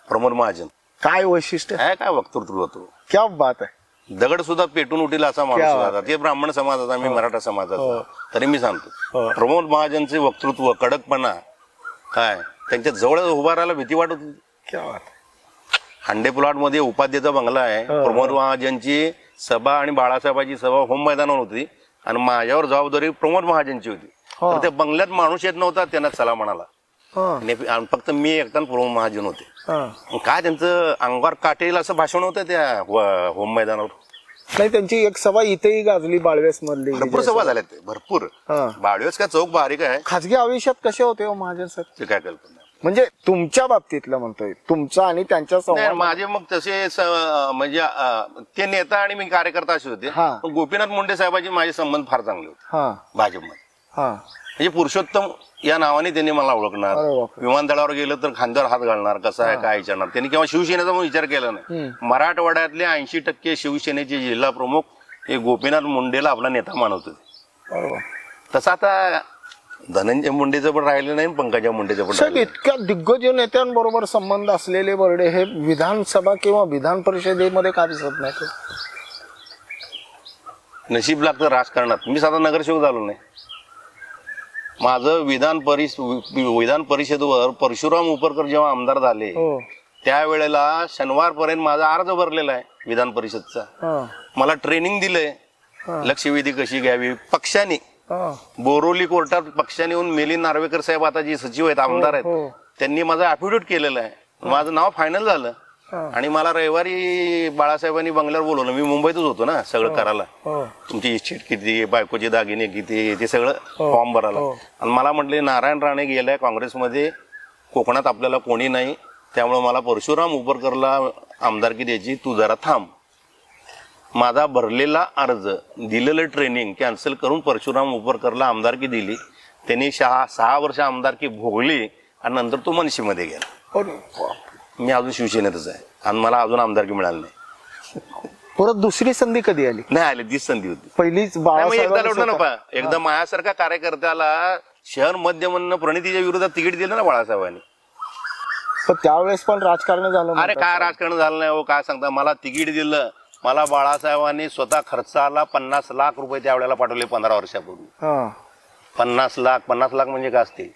प्रमोद महाजन. काय वैशिष्ट्य? काय वक्तृत्व होतो, क्या बात आहे. दगड सुद्धा पेटून उठेल असा माणूस होता. ते ब्राह्मण समाजाचा, मी मराठा समाजाचा, तरी मी सांगतो प्रमोद महाजनचे वक्तृत्व, कडकपणा, काय त्यांच्या जवळ उभा राहायला भीती वाटत होती. क्या बात. हांडे प्लॉट मध्ये उपाध्येचा बंगला आहे. प्रमोद महाजनची सभा आणि बाळासाहेबांची सभा होम मैदानावर होती आणि माझ्यावर जबाबदारी प्रमोद महाजनची होती. तर त्या बंगल्यात माणूस येत नव्हता, त्यांना चला म्हणाला. आणि फक्त मी एकटा प्रमोद महाजन होते. काय त्यांचं अंगावर काटेल असं भाषण होतं त्या होम मैदानावर. नाही, त्यांची एक सभा इथेही गाजली, बाळवेस मधली. भरपूर सभा झाल्या ते, भरपूर. बाळवेस का चौक बारीक आहे. खाजगी आयुष्यात कसे होते हो महाजन सर? ते काय कल्पना म्हणजे तुमच्या बाबतीतलं म्हणतोय, तुमचा आणि त्यांच्या संवाद. माझे मग तसे म्हणजे ते नेता आणि मी कार्यकर्ता असे होते. गोपीनाथ मुंडे साहेबांचे माझे संबंध फार चांगले होते भाजपमध्ये. म्हणजे पुरुषोत्तम या नावाने त्यांनी मला ओळखणार, विमानतळावर गेलं तर खांद्यावर हात घालणार, कसं आहे काय विचारणार. त्यांनी केव्हा शिवसेनेचा पण विचार केला नाही. मराठवाड्यातले 80% शिवसेनेचे जिल्हा प्रमुख हे गोपीनाथ मुंडेला आपला नेता मानत होते. तसं आता धनंजय मुंडेचं पण राहिलं नाही, पंकजा मुंडेचं पण साहेब, राहिलं इतक्या दिग्गज नेत्यांबरोबर संबंध असलेले बर्डे हे विधानसभा किंवा विधान परिषदेमध्ये का दिसत नाही? नाही. नशीब लागतं राजकारणात. मी साधा नगरसेवक झालो नाही. माझं विधान परिषदेवर परशुराम उपरकर जेव्हा आमदार झाले हो. त्यावेळेला शनिवारपर्यंत माझा अर्ज भरलेला आहे विधान परिषदचा. हा. मला ट्रेनिंग दिलंय लक्षवेधी कशी घ्यावी. पक्षाने हा. बोरोली कोर्टात पक्षाने येऊन मिलिंद नार्वेकर साहेब आता जे सचिव आहेत, आमदार आहेत, हो. त्यांनी माझं ॲफिडेव्हिट केलेलं आहे. माझं नाव फायनल झालं. हा. आणि मला रविवारी बाळासाहेबांनी बंगल्यावर बोलवलं. मी मुंबईतच होतो ना सगळं करायला. हो. तुमची इस्टेट किती, बायकोचे दागिने किती, ते सगळं फॉर्म भरायला. आणि मला म्हटले नारायण राणे गेलाय काँग्रेसमध्ये, कोकणात आपल्याला कोणी नाही, त्यामुळे मला परशुराम उपरकरला आमदारकी द्यायची, तू जरा थांब. माझा भरलेला अर्ज, दिलेलं ट्रेनिंग कॅन्सल करून परशुराम उपरकरला आमदारकी दिली. त्यांनी 6 वर्ष आमदारकी भोगली आणि नंतर तो मनसेमध्ये गेला. मी अजून शिवसेनेतच आहे आणि मला अजून आमदारकी मिळाली नाही. परत दुसरी संधी कधी आली? नाही आली, तीच संधी होती. पहिलीच एकदा लढलं ना. एकदा माझ्यासारख्या कार्यकर्त्याला शहर मध्यमधनं प्रणितीच्या विरोधात तिकीट दिलं ना बाळासाहेबांनी. त्यावेळेस पण राजकारण झालं. अरे काय राजकारण झालं नाही हो, काय सांगता. मला तिकीट दिलं. मला बाळासाहेबांनी स्वतः खर्चाला 50 लाख रुपये त्यावेळेला पाठवले 15 वर्षापूर्वी. 50 लाख म्हणजे काय असतील.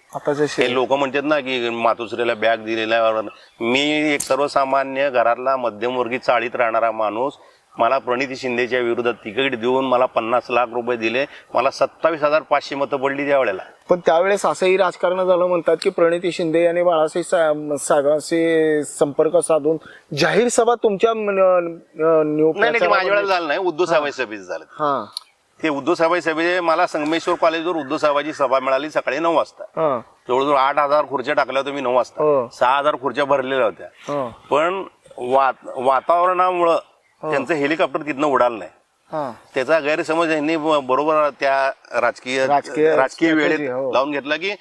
हे लोक म्हणतात ना की मातोश्रीला बॅग दिलेला. मी एक सर्वसामान्य घरातला मध्यमवर्गीय चाळीत राहणारा माणूस, मला प्रणिती शिंदेच्या विरोधात तिकीट देऊन मला 50 लाख रुपये दिले. मला 27,500 मतं पडली त्यावेळेला. पण त्यावेळेस असंही राजकारण झालं म्हणतात की प्रणिती शिंदे यांनी बाळासाहेब साहेबांशी संपर्क साधून जाहीर सभा तुमच्या नाही, माझ्या वेळेला झालं नाही, उद्धव साहेबांच्या सभेत झालं. ते उद्धव साहेबांच्या सभेत मला संगमेश्वर कॉलेजवर उद्धव साहेबांची सभा मिळाली सकाळी 9 वाजता. जवळजवळ 8,000 खुर्च्या टाकल्या होत्या मी 9 वाजता. 6,000 खुर्च्या भरलेल्या होत्या. पण वातावरणामुळं त्यांचं हेलिकॉप्टर तिथनं उडालं नाही. त्याचा गैरसमज यांनी बरोबर त्या राजकीय वेळेत लावून घेतला की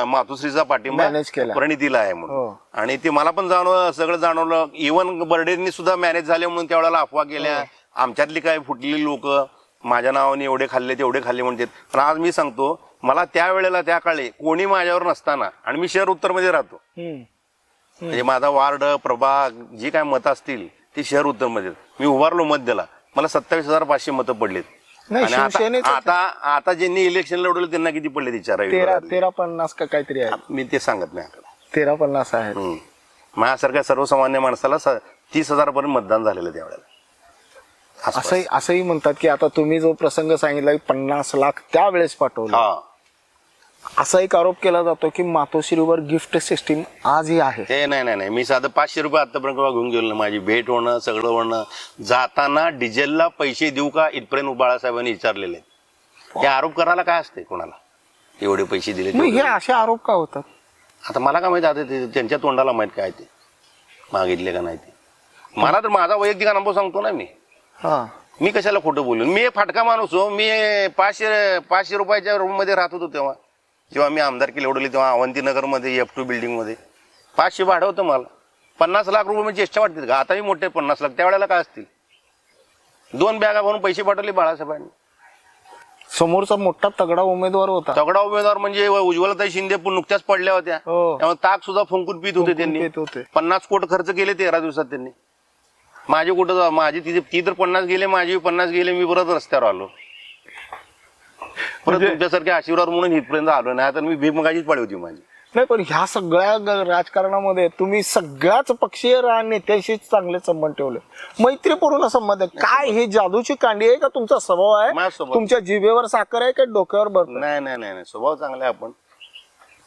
मातोश्रीचा पाठिंबा प्रणितीला आहे म्हणून. आणि ते मला पण सगळं जाणवलं. इव्हन बर्डेंनी सुद्धा मॅनेज झाले म्हणून त्यावेळेला अफवा केल्या. आमच्यातली काय फुटलेली लोक माझ्या नावाने एवढे खाल्ले तेवढे खाल्ले म्हणतात. पण आज मी सांगतो, मला त्यावेळेला त्या काळी कोणी माझ्यावर नसताना, आणि मी शहर उत्तरमध्ये राहतो, म्हणजे माझा वार्ड प्रभाग जी काय मतं असतील ती शहर उत्तरमध्ये, मी उभारलो मध्यला, मला 27,500 मतं पडलीत. आणि आता ज्यांनी इलेक्शन लढवलं त्यांना किती पडले विचारा? 1350 का काहीतरी आहे. मी ते सांगत नाही. 1350 आहे. माझ्यासारख्या सर्वसामान्य माणसाला 30,000 पर्यंत मतदान झालेलं त्यावेळेला. असंही म्हणतात की आता तुम्ही जो प्रसंग सांगितला 50 लाख त्यावेळेस पाठवला, असा एक आरोप केला जातो की मातोश्रीवर गिफ्ट सिस्टीम आजही आहे. ते नाही, मी साधं 500 रुपये आतापर्यंत घेऊन गेलो. माझी भेट होणं सगळं होणं. जाताना डिझेलला पैसे देऊ का इथपर्यंत बाळासाहेबांनी विचारलेले. हे आरोप करायला काय असते कोणाला? एवढे पैसे दिले. हे असे आरोप का होतात? आता मला काय माहिती, आता त्यांच्या तोंडाला माहित काय ते मागितले का नाही ते. मला तर माझा वैयक्तिक अनुभव सांगतो ना. मी कशाला खोटं बोलून. मी फाटका माणूस हो. मी 500 रुपयाच्या रूम मध्ये राहत होतो तेव्हा, जेव्हा मी आमदारकी लढवली तेव्हा अवंतीनगर मध्ये F2 बिल्डिंग मध्ये 500 भाडं होतं मला. 50 लाख रुपये म्हणजे चेष्टा वाटतील का? आताही मोठे 50 लाख, त्यावेळेला काय असतील. 2 बॅगा भरून पैसे पाठवले बाळासाहेबांनी. समोरचा मोठा तगडा उमेदवार होता. तगडा उमेदवार म्हणजे उज्ज्वलताई शिंदे पण नुकत्याच पडल्या होत्या. त्यामुळे ताक सुद्धा फुंकून पित होते त्यांनी. 50 कोटी खर्च केले 13 दिवसात त्यांनी. माझे कुठं, माझी ती तर 50 गेले, माझी 50 गेले. मी परत रस्त्यावर आलो. परत तुमच्यासारख्या आशीर्वाद म्हणून इथपर्यंत आलो नाही तर मी भीमगाचीच पाळी होती माझी. नाही, पण ह्या सगळ्या राजकारणामध्ये तुम्ही सगळ्याच पक्षीय नेत्याशी चांगले संबंध ठेवले, मैत्रीपूर्ण संबंध आहे. काय हे जादूची कांडी आहे का तुमचा स्वभाव आहे? तुमच्या जिभेवर साखर आहे का डोक्यावर बर्फ? नाही, स्वभाव चांगला आहे. आपण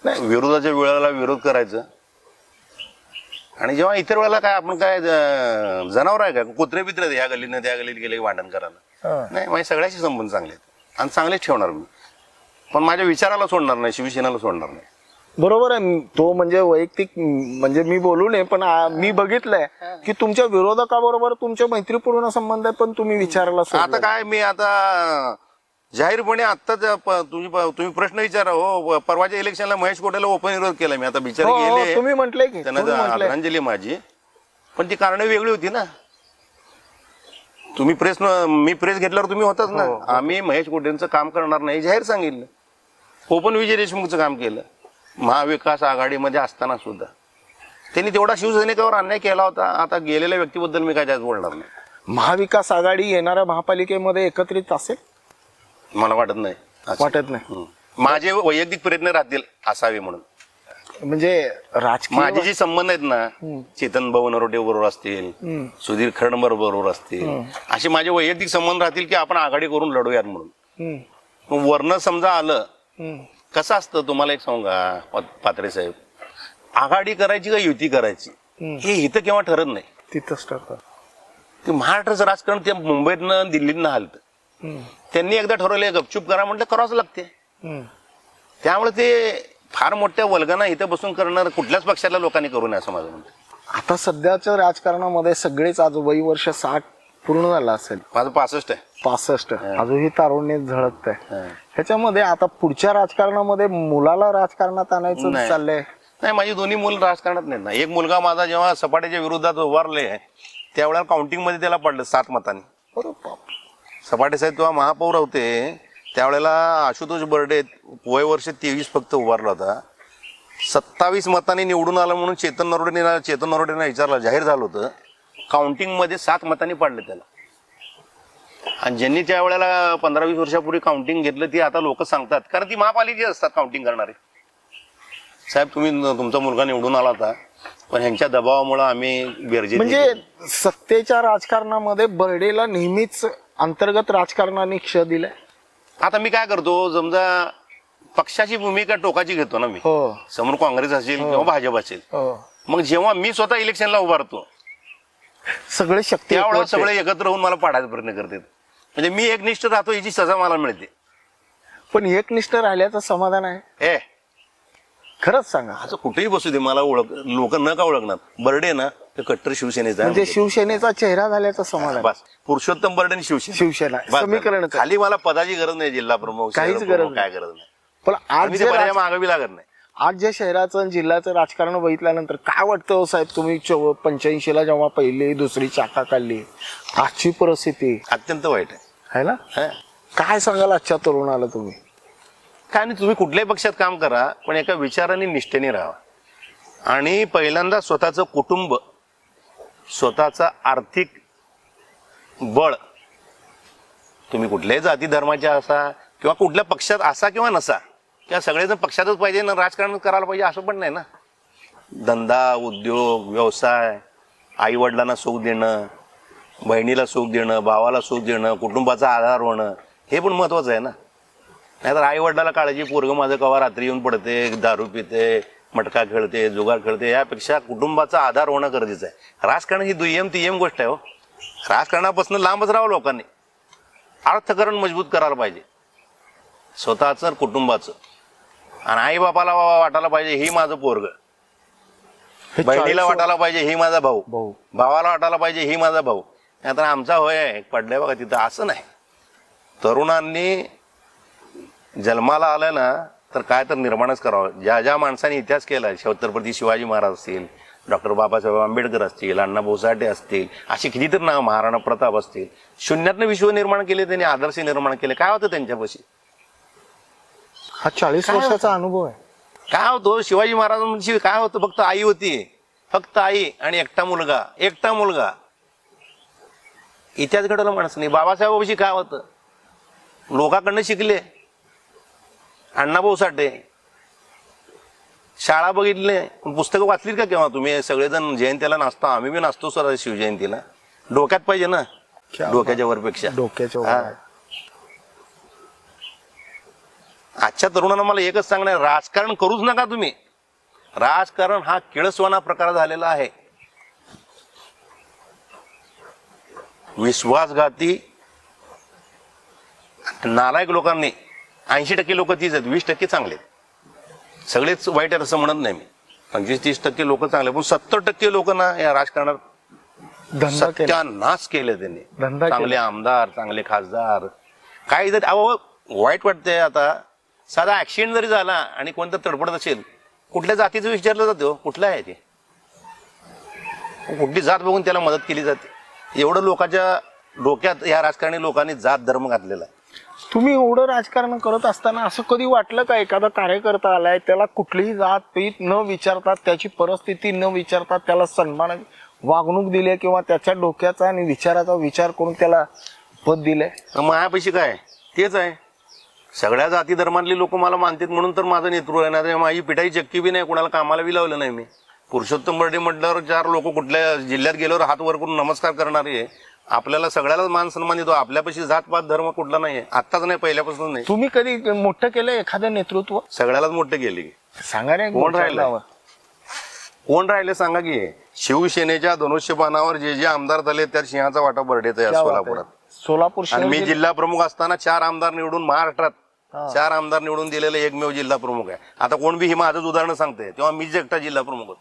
नाही, विरोधाच्या वेळेला विरोध करायचं. आणि जेव्हा इतर वेळेला काय आपण काय जनावर आहे का, कुत्रे बित्रे या गल्लीनं त्या गल्लीत गेले भांडण करायला? नाही, माझे सगळ्याशी संबंध चांगले आहेत आणि चांगलेच ठेवणार मी. पण माझ्या विचाराला सोडणार नाही, शिवसेनेला सोडणार नाही. बरोबर आहे. तो म्हणजे वैयक्तिक म्हणजे मी बोलू नये, पण मी बघितलंय की तुमच्या विरोधकाबरोबर तुमचे मैत्रीपूर्ण संबंध आहे, पण तुम्ही विचारायला आता काय मी आता जाहीरपणे आत्ताच तुम्ही प्रश्न विचारा हो. परवाच्या इलेक्शनला महेश कोटेला ओपन विरोध केला मी. आता बिचारे गेले, तुम्ही म्हटले की त्यांना आदरांजली माझी, पण ती कारण वेगळी होती ना. मी प्रेस घेतल्यावर तुम्ही होताच ना. आम्ही महेश कोटेंचं काम करणार नाही जाहीर सांगितलं. कोपन विजय देशमुखचं काम केलं महाविकास आघाडीमध्ये असताना सुद्धा. त्यांनी तेवढा शिवसैनिकावर अन्याय केला होता. आता गेलेल्या व्यक्तीबद्दल मी काय त्यात बोलणार नाही. महाविकास आघाडी येणाऱ्या महापालिकेमध्ये एकत्रित असेल मला वाटत नाही असं. वाटत नाही. माझे वैयक्तिक प्रयत्न राहतील असावे म्हणून. म्हणजे राजकीय माझे जे संबंध आहेत ना चेतन भाऊ नरोटे बरोबर असतील, सुधीर खरडंबर बरोबर असतील, असे माझे वैयक्तिक संबंध राहतील की आपण आघाडी करून लढूयात म्हणून. मग वर्ण समजा आलं कसं असतं तुम्हाला एक सांगा पात्रे साहेब, आघाडी करायची का युती करायची हे इथं केव्हा ठरत नाही. तिथंच ठरतं. ते महाराष्ट्राचं राजकारण ते मुंबईतनं दिल्लीतनं हालतं. त्यांनी एकदा ठरवलं गपचूप करा म्हटलं करावंच लागते. त्यामुळे ते फार मोठ्या वल्गना इथं बसून करणार कुठल्याच पक्षातल्या लोकांनी करू नये असं माझं म्हणतं. आता सध्याच्या राजकारणामध्ये सगळेच आज वर्ष 60 पूर्ण झालं असेल. माझं 65 आहे. 65 अजूनही तारुण्यात झळकत आहे. ह्याच्यामध्ये आता पुढच्या राजकारणामध्ये मुलाला राजकारणात आणायचं नाही. चाललंय. नाही माझी दोन्ही मुलं राजकारणात नाहीत ना. एक मुलगा माझा जेव्हा सपाट्याच्या विरोधात उभारले त्यावेळेला काउंटिंग मध्ये त्याला पडलं 7 मतांनी. सपाटे साहेब तेव्हा महापौर होते त्यावेळेला आशुतोष बर्डे वय वर्ष 23 फक्त उभारला होता. 27 मतांनी निवडून आलं म्हणून चेतन नरोडेनं विचारलं जाहीर झालं होतं. काउंटिंग मध्ये 7 मतांनी पाडले त्याला. आणि ज्यांनी त्या वेळेला 15-20 वर्षापूर्वी काउंटिंग घेतलं ती आता लोक सांगतात कारण ती महापालिका असतात काउंटिंग करणारे. साहेब तुमचा मुलगा निवडून आला होता पण ह्यांच्या दबावामुळे आम्ही बेरजे. म्हणजे सत्तेच्या राजकारणामध्ये बर्डेला नेहमीच अंतर्गत राजकारणाने क्ष दिलाय. आता मी काय करतो समजा पक्षाची भूमिका टोकाची घेतो ना मी. समोर काँग्रेस असेल किंवा भाजप असेल मग जेव्हा मी स्वतः इलेक्शनला उभारतो सगळे शक्ती त्यावेळेला सगळे एकत्र होऊन मला पाडायचा प्रयत्न करतात. म्हणजे मी एकनिष्ठ राहतो याची सजा मला मिळते. पण एकनिष्ठ राहिल्याचं समाधान आहे. खरंच सांगा असं कुठेही बसू दे मला लोक न का ओळखणार. बर्डे ना ते कट्टर शिवसेनेचा म्हणजे शिवसेनेचा चेहरा झाल्याचं समाधान. बस पुरुषोत्तम बर्डे आणि शिवसेना समीकरण. खाली मला पदाची गरज नाही. जिल्हा प्रमुख काहीच गरज काय गरज नाही. पण आज मागावी लागत नाही. आज ज्या शहराचं आणि जिल्ह्याचं राजकारण बघितल्यानंतर काय वाटतं साहेब तुम्ही 85ला जेव्हा पहिली दुसरी चाका काढली आजची परिस्थिती अत्यंत वाईट आहे ना. काय सांगाल आजच्या तरुणाला तुम्ही. काय नाही तुम्ही कुठल्याही पक्षात काम करा पण एका विचाराने निष्ठेने राहा. आणि पहिल्यांदा स्वतःचं कुटुंब स्वतःचा आर्थिक बळ तुम्ही कुठल्याही जाती धर्माच्या असा किंवा कुठल्या पक्षात असा किंवा नसा किंवा सगळेजण पक्षातच पाहिजे ना राजकारण करायला पाहिजे असं पण नाही ना. धंदा उद्योग व्यवसाय आई वडिलांना सुख देणं बहिणीला सुख देणं भावाला सुख देणं कुटुंबाचा आधार होणं हे पण महत्वाचं आहे ना. नाहीतर आई वडिलाला काळजी पोरगं माझं कवा रात्री येऊन पडते दारू पिते मटका खेळते जुगार खेळते यापेक्षा कुटुंबाचा आधार होणं गरजेचं आहे. राजकारण ही दुय्यम तिय्यम गोष्ट आहे. राजकारणापासून लांबच राहावं लोकांनी. अर्थकारण मजबूत करायला पाहिजे स्वतःचं कुटुंबाचं. आणि आई बापाला वाटायला पाहिजे ही माझं पोरग, बहिणीला वाटायला पाहिजे ही माझा भाऊ, भावाला वाटायला पाहिजे ही माझा भाऊ. नाहीतर आमचा होय आहे पडलाय बघा तिथं. असं नाही. तरुणांनी जन्माला आलं ना तर काय तर निर्माणच करावं. ज्या ज्या माणसांनी इतिहास केला छत्रपती शिवाजी महाराज असतील डॉक्टर बाबासाहेब आंबेडकर असतील अण्णाभाऊ साठे असतील अशी कितीतरी नाव महाराणा प्रताप असतील शून्यातनं विश्व निर्माण केले त्यांनी आदर्श निर्माण केले. काय होतं त्यांच्यापाशी. हा 40 वर्षाचा अनुभव आहे. काय होतो शिवाजी महाराजांशी काय होतं फक्त आई होती फक्त आई आणि एकटा मुलगा. इतिहास घडवला माणसाने. बाबासाहेबांशी काय होतं लोकांकडनं शिकले. अण्णाभाऊ साठे शाळा बघितले पुस्तकं वाचलीत का केव्हा तुम्ही. सगळेजण जयंतीला नाचतो आम्ही बी नाचतो सर शिवजयंतीला. डोक्यात पाहिजे ना डोक्याच्या वरपेक्षा. आजच्या तरुणांना मला एकच सांगणार राजकारण करूच नका तुम्ही. राजकारण हा किळसवाना प्रकार झालेला आहे. विश्वासघाती नालायक लोकांनी 80% लोक तीच आहेत 20% चांगले. सगळेच वाईट आहेत असं म्हणत नाही मी. 25-30% लोक चांगले पण 70% लोक ना या राजकारणात सत्यानाश केले त्यांनी. चांगले आमदार चांगले खासदार काही जर वाईट वाटतंय. आता साधा ऍक्सिडेंट जरी झाला आणि कोणतं तडफडत असेल कुठल्या जातीचं विचारलं जातं कुठलं आहे ते कुठली जात बघून त्याला मदत केली जाते. एवढं लोकांच्या डोक्यात या राजकारणी लोकांनी जात धर्म घातलेला आहे. तुम्ही एवढं राजकारण करत असताना असं कधी वाटलं का एखादा कार्यकर्ता आलाय त्याला कुठलीही जात पीत न विचारता त्याची परिस्थिती न विचारता त्याला सन्मान वागणूक दिली किंवा त्याच्या डोक्याचा आणि विचाराचा विचार करून त्याला पद दिलंय? मायापाशी काय तेच आहे. सगळ्या जाती धर्मातली लोक मला मानतात म्हणून तर माझं नेतृत्व आहे. ना माझी पिठाई चक्की बी नाही, कोणाला कामाला बी लावलं नाही मी. पुरुषोत्तम बर्डे म्हटल्यावर 4 लोक कुठल्या जिल्ह्यात गेल्यावर हात वर करून नमस्कार करणारे आहे. आपल्याला सगळ्यालाच मान सन्मान देतो. आपल्यापाशी जातपात धर्म कुठला नाहीये. आत्ताच नाही, पहिल्यापासून नाही. तुम्ही कधी मोठं केलं एखादं नेतृत्व? सगळ्यालाच मोठे केले. सांगा रे, कोण राहिलं? कोण राहिले सांगा की. शिवसेनेच्या धनुष्यबाणावर जे जे आमदार झाले त्यात सिंहाचा वाटा बर्डेचा आहे सोलापुरात. सोलापूर आणि मी जिल्हा प्रमुख असताना 4 आमदार निवडून महाराष्ट्रात 4 आमदार निवडून दिलेले एकमेव जिल्हा प्रमुख आहे. आता कोण बी हे माझंच उदाहरण सांगते, तेव्हा मीच एकटा जिल्हा प्रमुख होतो.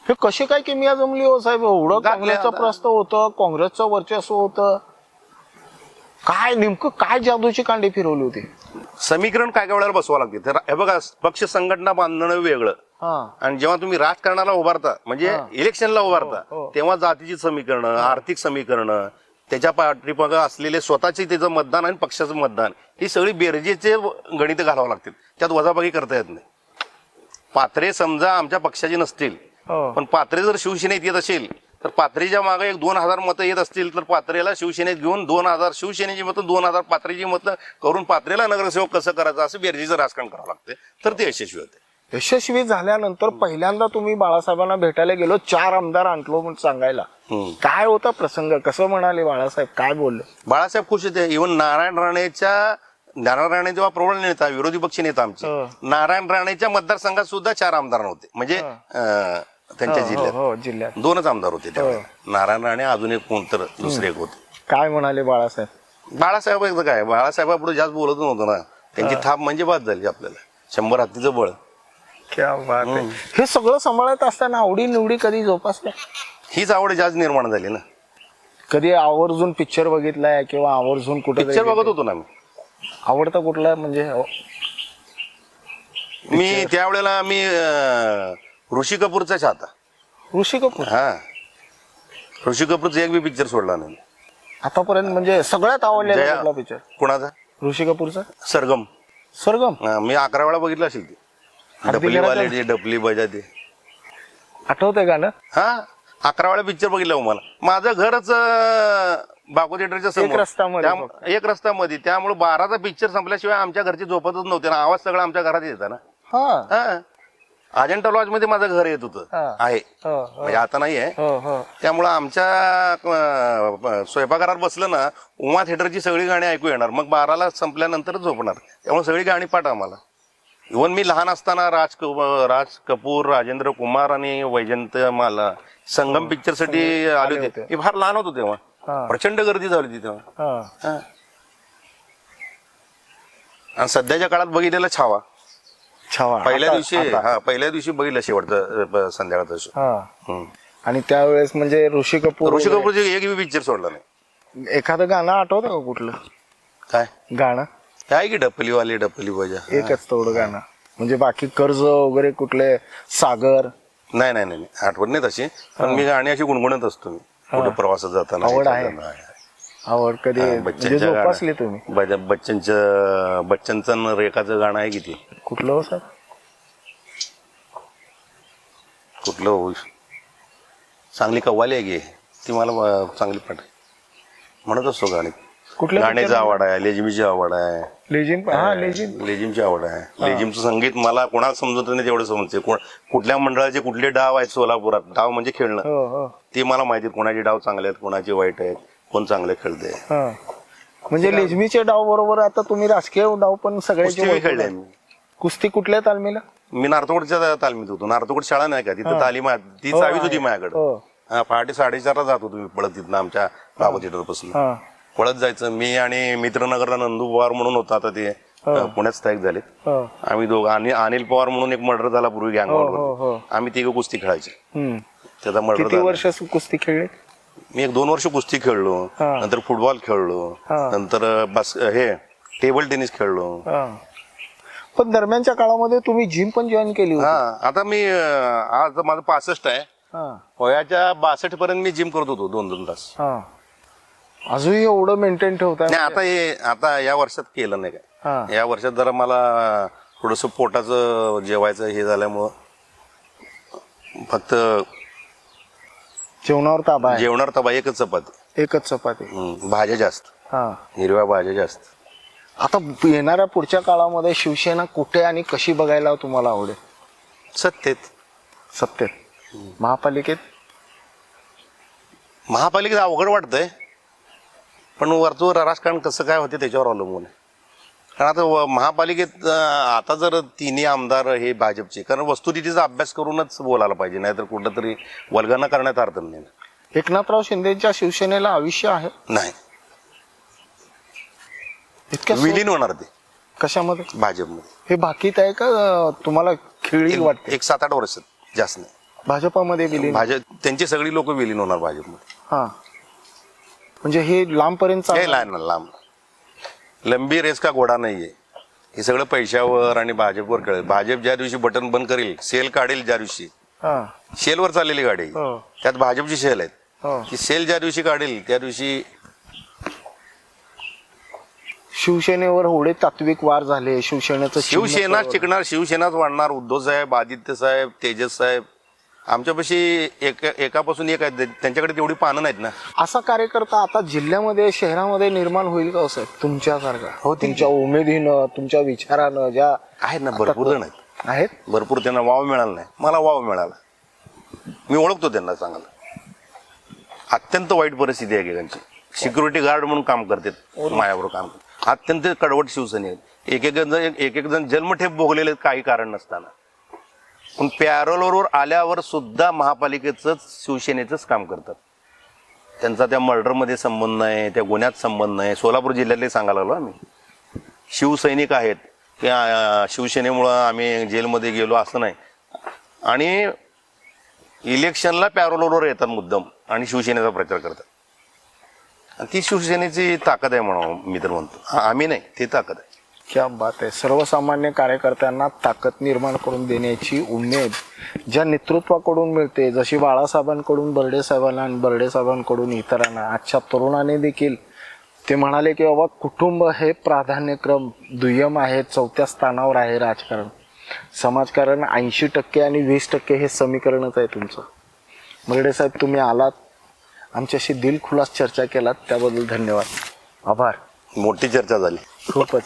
हे कशी काय किमिया जमली हो साहेब? एवढं काँग्रेसचं प्रस्ताव होतं, काँग्रेसचं वर्चस्व होतं, काय नेमकं काय जादूची कांडी फिरवली होती? समीकरण काय काय वेळेला बसवा लागते. तर हे बघा, पक्ष संघटना बांधणं वेगळं आणि जेव्हा तुम्ही राजकारणाला उभारता म्हणजे इलेक्शनला उभारता तेव्हा जातीची समीकरणं, आर्थिक समीकरणं, त्याच्या पाठीमागं असलेले स्वतःचे त्याचं मतदान आणि पक्षाचं मतदान, ही सगळी बेरजेचे गणित घालावं लागतील. त्यात वजाबाकी करता येत नाही. पात्रे समजा आमच्या पक्षाची नसतील, पण पात्रे जर शिवसेनेत येत असेल तर पात्रेच्या मागे 2,000 मतं येत असतील तर पात्रेला शिवसेनेत घेऊन 2,000 शिवसेनेची मतं, 2,000 पात्रेची मतं करून पात्रेला नगरसेवक कसं करायचं असं बेरजेचं राजकारण करावं लागतं, तर ते यशस्वी होते. यशस्वी झाल्यानंतर पहिल्यांदा तुम्ही बाळासाहेबांना भेटायला गेलो, 4 आमदार आणलो म्हणून सांगायला, काय होता प्रसंग? कसं म्हणाले बाळासाहेब? काय बोलले? बाळासाहेब खुश होते. इव्हन नारायण राणे जेव्हा प्रबळ नेता, विरोधी पक्ष नेता आमचे, नारायण राणेच्या मतदारसंघात सुद्धा 4 आमदार नव्हते. म्हणजे त्यांच्या जिल्ह्यात 2च आमदार होते तेव्हा. नारायण राणे, अजून एक कोणतर दुसरे एक होते. काय म्हणाले बाळासाहेब? बाळासाहेब काय, बाळासाहेबापुढे जास्त बोलत नव्हतं ना. त्यांची थाप म्हणजे बाद झाली आपल्याला. 100 हत्तीचं बळ. क्या बात आहे. हे सगळं सांभाळत असताना आवडी निवडी कधी जोपासल्या? हीच आवड जास्त निर्माण झाली ना. कधी आवर्जून पिक्चर बघितलाय किंवा आवर्जून कुठे पिक्चर बघत होतो ना मी. आवडता कुठला? म्हणजे मी त्यावेळेला मी ऋषी कपूरचा चाहता. ऋषी कपूर? हा, ऋषी कपूरचा एक बी पिक्चर सोडला नाही आतापर्यंत. म्हणजे सगळ्यात आवडलेला कुठला पिक्चर? कोणाचा? ऋषी कपूरचा सरगम. सरगम मी 11 वेळा बघितलं असेल ती. डपलीवाले डपली बजा ते आठवतंय गाणं? हा, 11 वेळा पिक्चर बघितलं हो मला. माझं घरच बागो थिएटरच्या समोर, एक रस्त्यामध्ये. त्यामुळे 12चा पिक्चर संपल्याशिवाय आमच्या घरची झोपतच नव्हते ना. आवाज सगळा आमच्या घरात येता ना. हा, अजंठा लॉज मध्ये माझं घर येत होतं, आहे म्हणजे आता नाही आहे. त्यामुळं आमच्या स्वयंपाकघरात बसलं ना, उमा थिएटरची सगळी गाणी ऐकू येणार. मग 12ला संपल्यानंतरच झोपणार. त्यामुळे सगळी गाणी पाठ आम्हाला. इव्हन मी लहान असताना राज कपूर, राजेंद्र कुमार आणि वैजंत माला संगम पिक्चर साठी आले होते. मी फार लहान होतो तेव्हा. प्रचंड गर्दी झाली होती तेव्हा. आणि सध्याच्या काळात बघितलेला छावा पहिल्या दिवशी बघितलं शेवटचं संध्याकाळचं. आणि त्यावेळेस म्हणजे ऋषी कपूरचे एक बी पिक्चर सोडला नाही. एखादं गाणं आठवतं का कुठलं? काय गाणं? काय की डपलीवाले डपली बजा, एकच तेवढं गाणं. म्हणजे बाकी कर्ज वगैरे कुठले, सागर? नाही नाही नाही, आठवत नाही तशी. पण मी गाणी अशी गुणगुणत असतो मी कुठे प्रवासात जाताना. आवड आहे? आवड कधी जोपासली तुम्ही? बच्चनचं रेखाचं गाणं आहे किती? कुठलं हो सर? कुठलं हो? चांगली कव्वाली आहे की ती, मला चांगली पाठ म्हणत असतो गाणी. कुठल्या गाण्याची आवड आहे, लेझिमची आवड आहे. लेझिमची आवड आहे. लेझिमचं संगीत मला कोणाला समजत नाही तेवढं समजते. कुठल्या मंडळाचे कुठले डाव आहेत सोलापुरात, डाव म्हणजे खेळणं, ते मला माहिती. कोणाचे डाव चांगले आहेत, कोणाचे वाईट आहेत, कोण चांगले खेळते. म्हणजे लेझिमीचे डाव बरोबर आता तुम्ही राजकीय डाव पण सगळ्याचे खेळले. कुस्ती कुठल्या तालमीला? मी नार्तोडच्या तालमीत होतो. नार्तोड शाळा नाही का, तिथं तालीम ती चावीच होती माझ्याकडे. पहाटे 4:30ला जात होतो मी पळत तिथनं आमच्या बाबा थिएटर पासून पळत जायचं. मी आणि मित्रनगरला नंदू पवार म्हणून होता, आता ते पुण्यात स्थायिक झाले. आम्ही दोघं. आणि अनिल पवार म्हणून एक मर्डर झाला पूर्वी गँगवर, आम्ही तिघं कुस्ती खेळायचे. त्याचा मर्डर. किती वर्ष कुस्ती खेळले? मी 1-2 वर्ष कुस्ती खेळलो, नंतर फुटबॉल खेळलो, नंतर हे टेबल टेनिस खेळलो. पण दरम्यानच्या काळामध्ये तुम्ही जिम पण जॉईन केली होती? आता मी आज माझं 65 आहे. वयाच्या 62 पर्यंत मी जिम करत होतो 2-2 तास. अजूनही एवढं मेंटेन ठेवताय नाही आता या वर्षात केलं नाही हा. काय. या वर्षात जरा मला थोडस पोटाचं जेवायचं हे झाल्यामुळं फक्त जेवणावर ताबा आहे. जेवणार तबा एकच चपाती, एकच चपाती. भाज्या जास्त, हा. हिरव्या भाज्या जास्त. आता येणाऱ्या पुढच्या काळामध्ये शिवसेना कुठे आणि कशी बघायला तुम्हाला आवडेल? सत्तेत. सत्तेत. महापालिकेत अवघड वाटतंय, पण वरचं राजकारण कसं काय होते त्याच्यावर अवलंबून आहे. कारण आता महापालिकेत आता जर तिन्ही आमदार हे भाजपचे, कारण वस्तुस्थितीचा अभ्यास करूनच बोलायला पाहिजे, नाहीतर कुठं तरी वल्गना करण्यात अर्थ नाही. एकनाथराव शिंदेच्या शिवसेनेला आयुष्य आहे? नाही, इतक्या विलीन होणार ते कशामध्ये? भाजपमध्ये. हे बाकीत आहे का तुम्हाला खेळी वाटते? एक 7-8 वर्षात, जास्त नाही. भाजपामध्ये विलीन? भाजप त्यांची सगळी लोक विलीन होणार भाजपमध्ये. हा, म्हणजे हे लांबपर्यंत हे लांब लंबी रेस का घोडा नाहीये. हे सगळं पैशावर आणि भाजपवर कळेल. भाजप ज्या दिवशी बटन बंद करेल, सेल काढेल, ज्या दिवशी हा. सेलवर चाललेली गाडी आहे. हो. त्यात भाजपची सेल आहेत. हो. की सेल ज्या दिवशी काढेल त्या दिवशी शिवसेनेवर एवढे तात्विक वार झाले. शिवसेनेचं शिवसेना टिकणार, शिवसेनाच वाढणार. उद्धव साहेब, आदित्य साहेब, तेजस साहेब, आमच्यापाशी एकापासून एक आहेत. त्यांच्याकडे तेवढी पानं नाहीत ना. असा कार्यकर्ता आता जिल्ह्यामध्ये, शहरामध्ये निर्माण होईल का साहेब तुमच्यासारखा? तुमच्या उमेदीनं, तुमच्या विचारानं ज्या आहेत ना, भरपूर जण आहेत. भरपूर. त्यांना वाव मिळाला नाही, मला वाव मिळाला. मी ओळखतो त्यांना चांगला. अत्यंत वाईट परिस्थिती आहे एकेकांची. सिक्युरिटी गार्ड म्हणून काम करतात, माझ्याबरोबर काम करतात. अत्यंत कडवट शिवसैनिक आहेत. एक जण जन्मठेप भोगलेले काही कारण नसताना, पण पॅरोलवर आल्यावर सुद्धा महापालिकेचंच, शिवसेनेचंच काम करतात. त्यांचा त्या मर्डरमध्ये संबंध नाही, त्या गुन्ह्यात संबंध नाही. सोलापूर जिल्ह्यातले सांगायला लागलो आम्ही. शिवसैनिक आहेत, त्या शिवसेनेमुळं आम्ही जेलमध्ये गेलो असं नाही. आणि इलेक्शनला पॅरोलवर येतात मुद्दाम आणि शिवसेनेचा प्रचार करतात. आणि ती शिवसेनेची ताकद आहे म्हणावं मी तर म्हणतो. आम्ही नाही, ती ताकद आहे. क्या बात आहे. सर्वसामान्य कार्यकर्त्यांना ताकद निर्माण करून देण्याची उमेद ज्या नेतृत्वाकडून मिळते, जशी बाळासाहेबांकडून बर्डे साहेबांना आणि बर्डे साहेबांकडून इतरांना, आजच्या तरुणाने देखील ते म्हणाले की बाबा कुटुंब हे प्राधान्यक्रम दुय्यम आहे, 4थ्या स्थानावर आहे राजकारण. समाजकारण 80% आणि 20% हे समीकरणच आहे तुमचं. बर्डे साहेब, तुम्ही आलात, आमच्याशी दिलखुलास चर्चा केलात, त्याबद्दल धन्यवाद, आभार. मोठी चर्चा झाली. खूपच.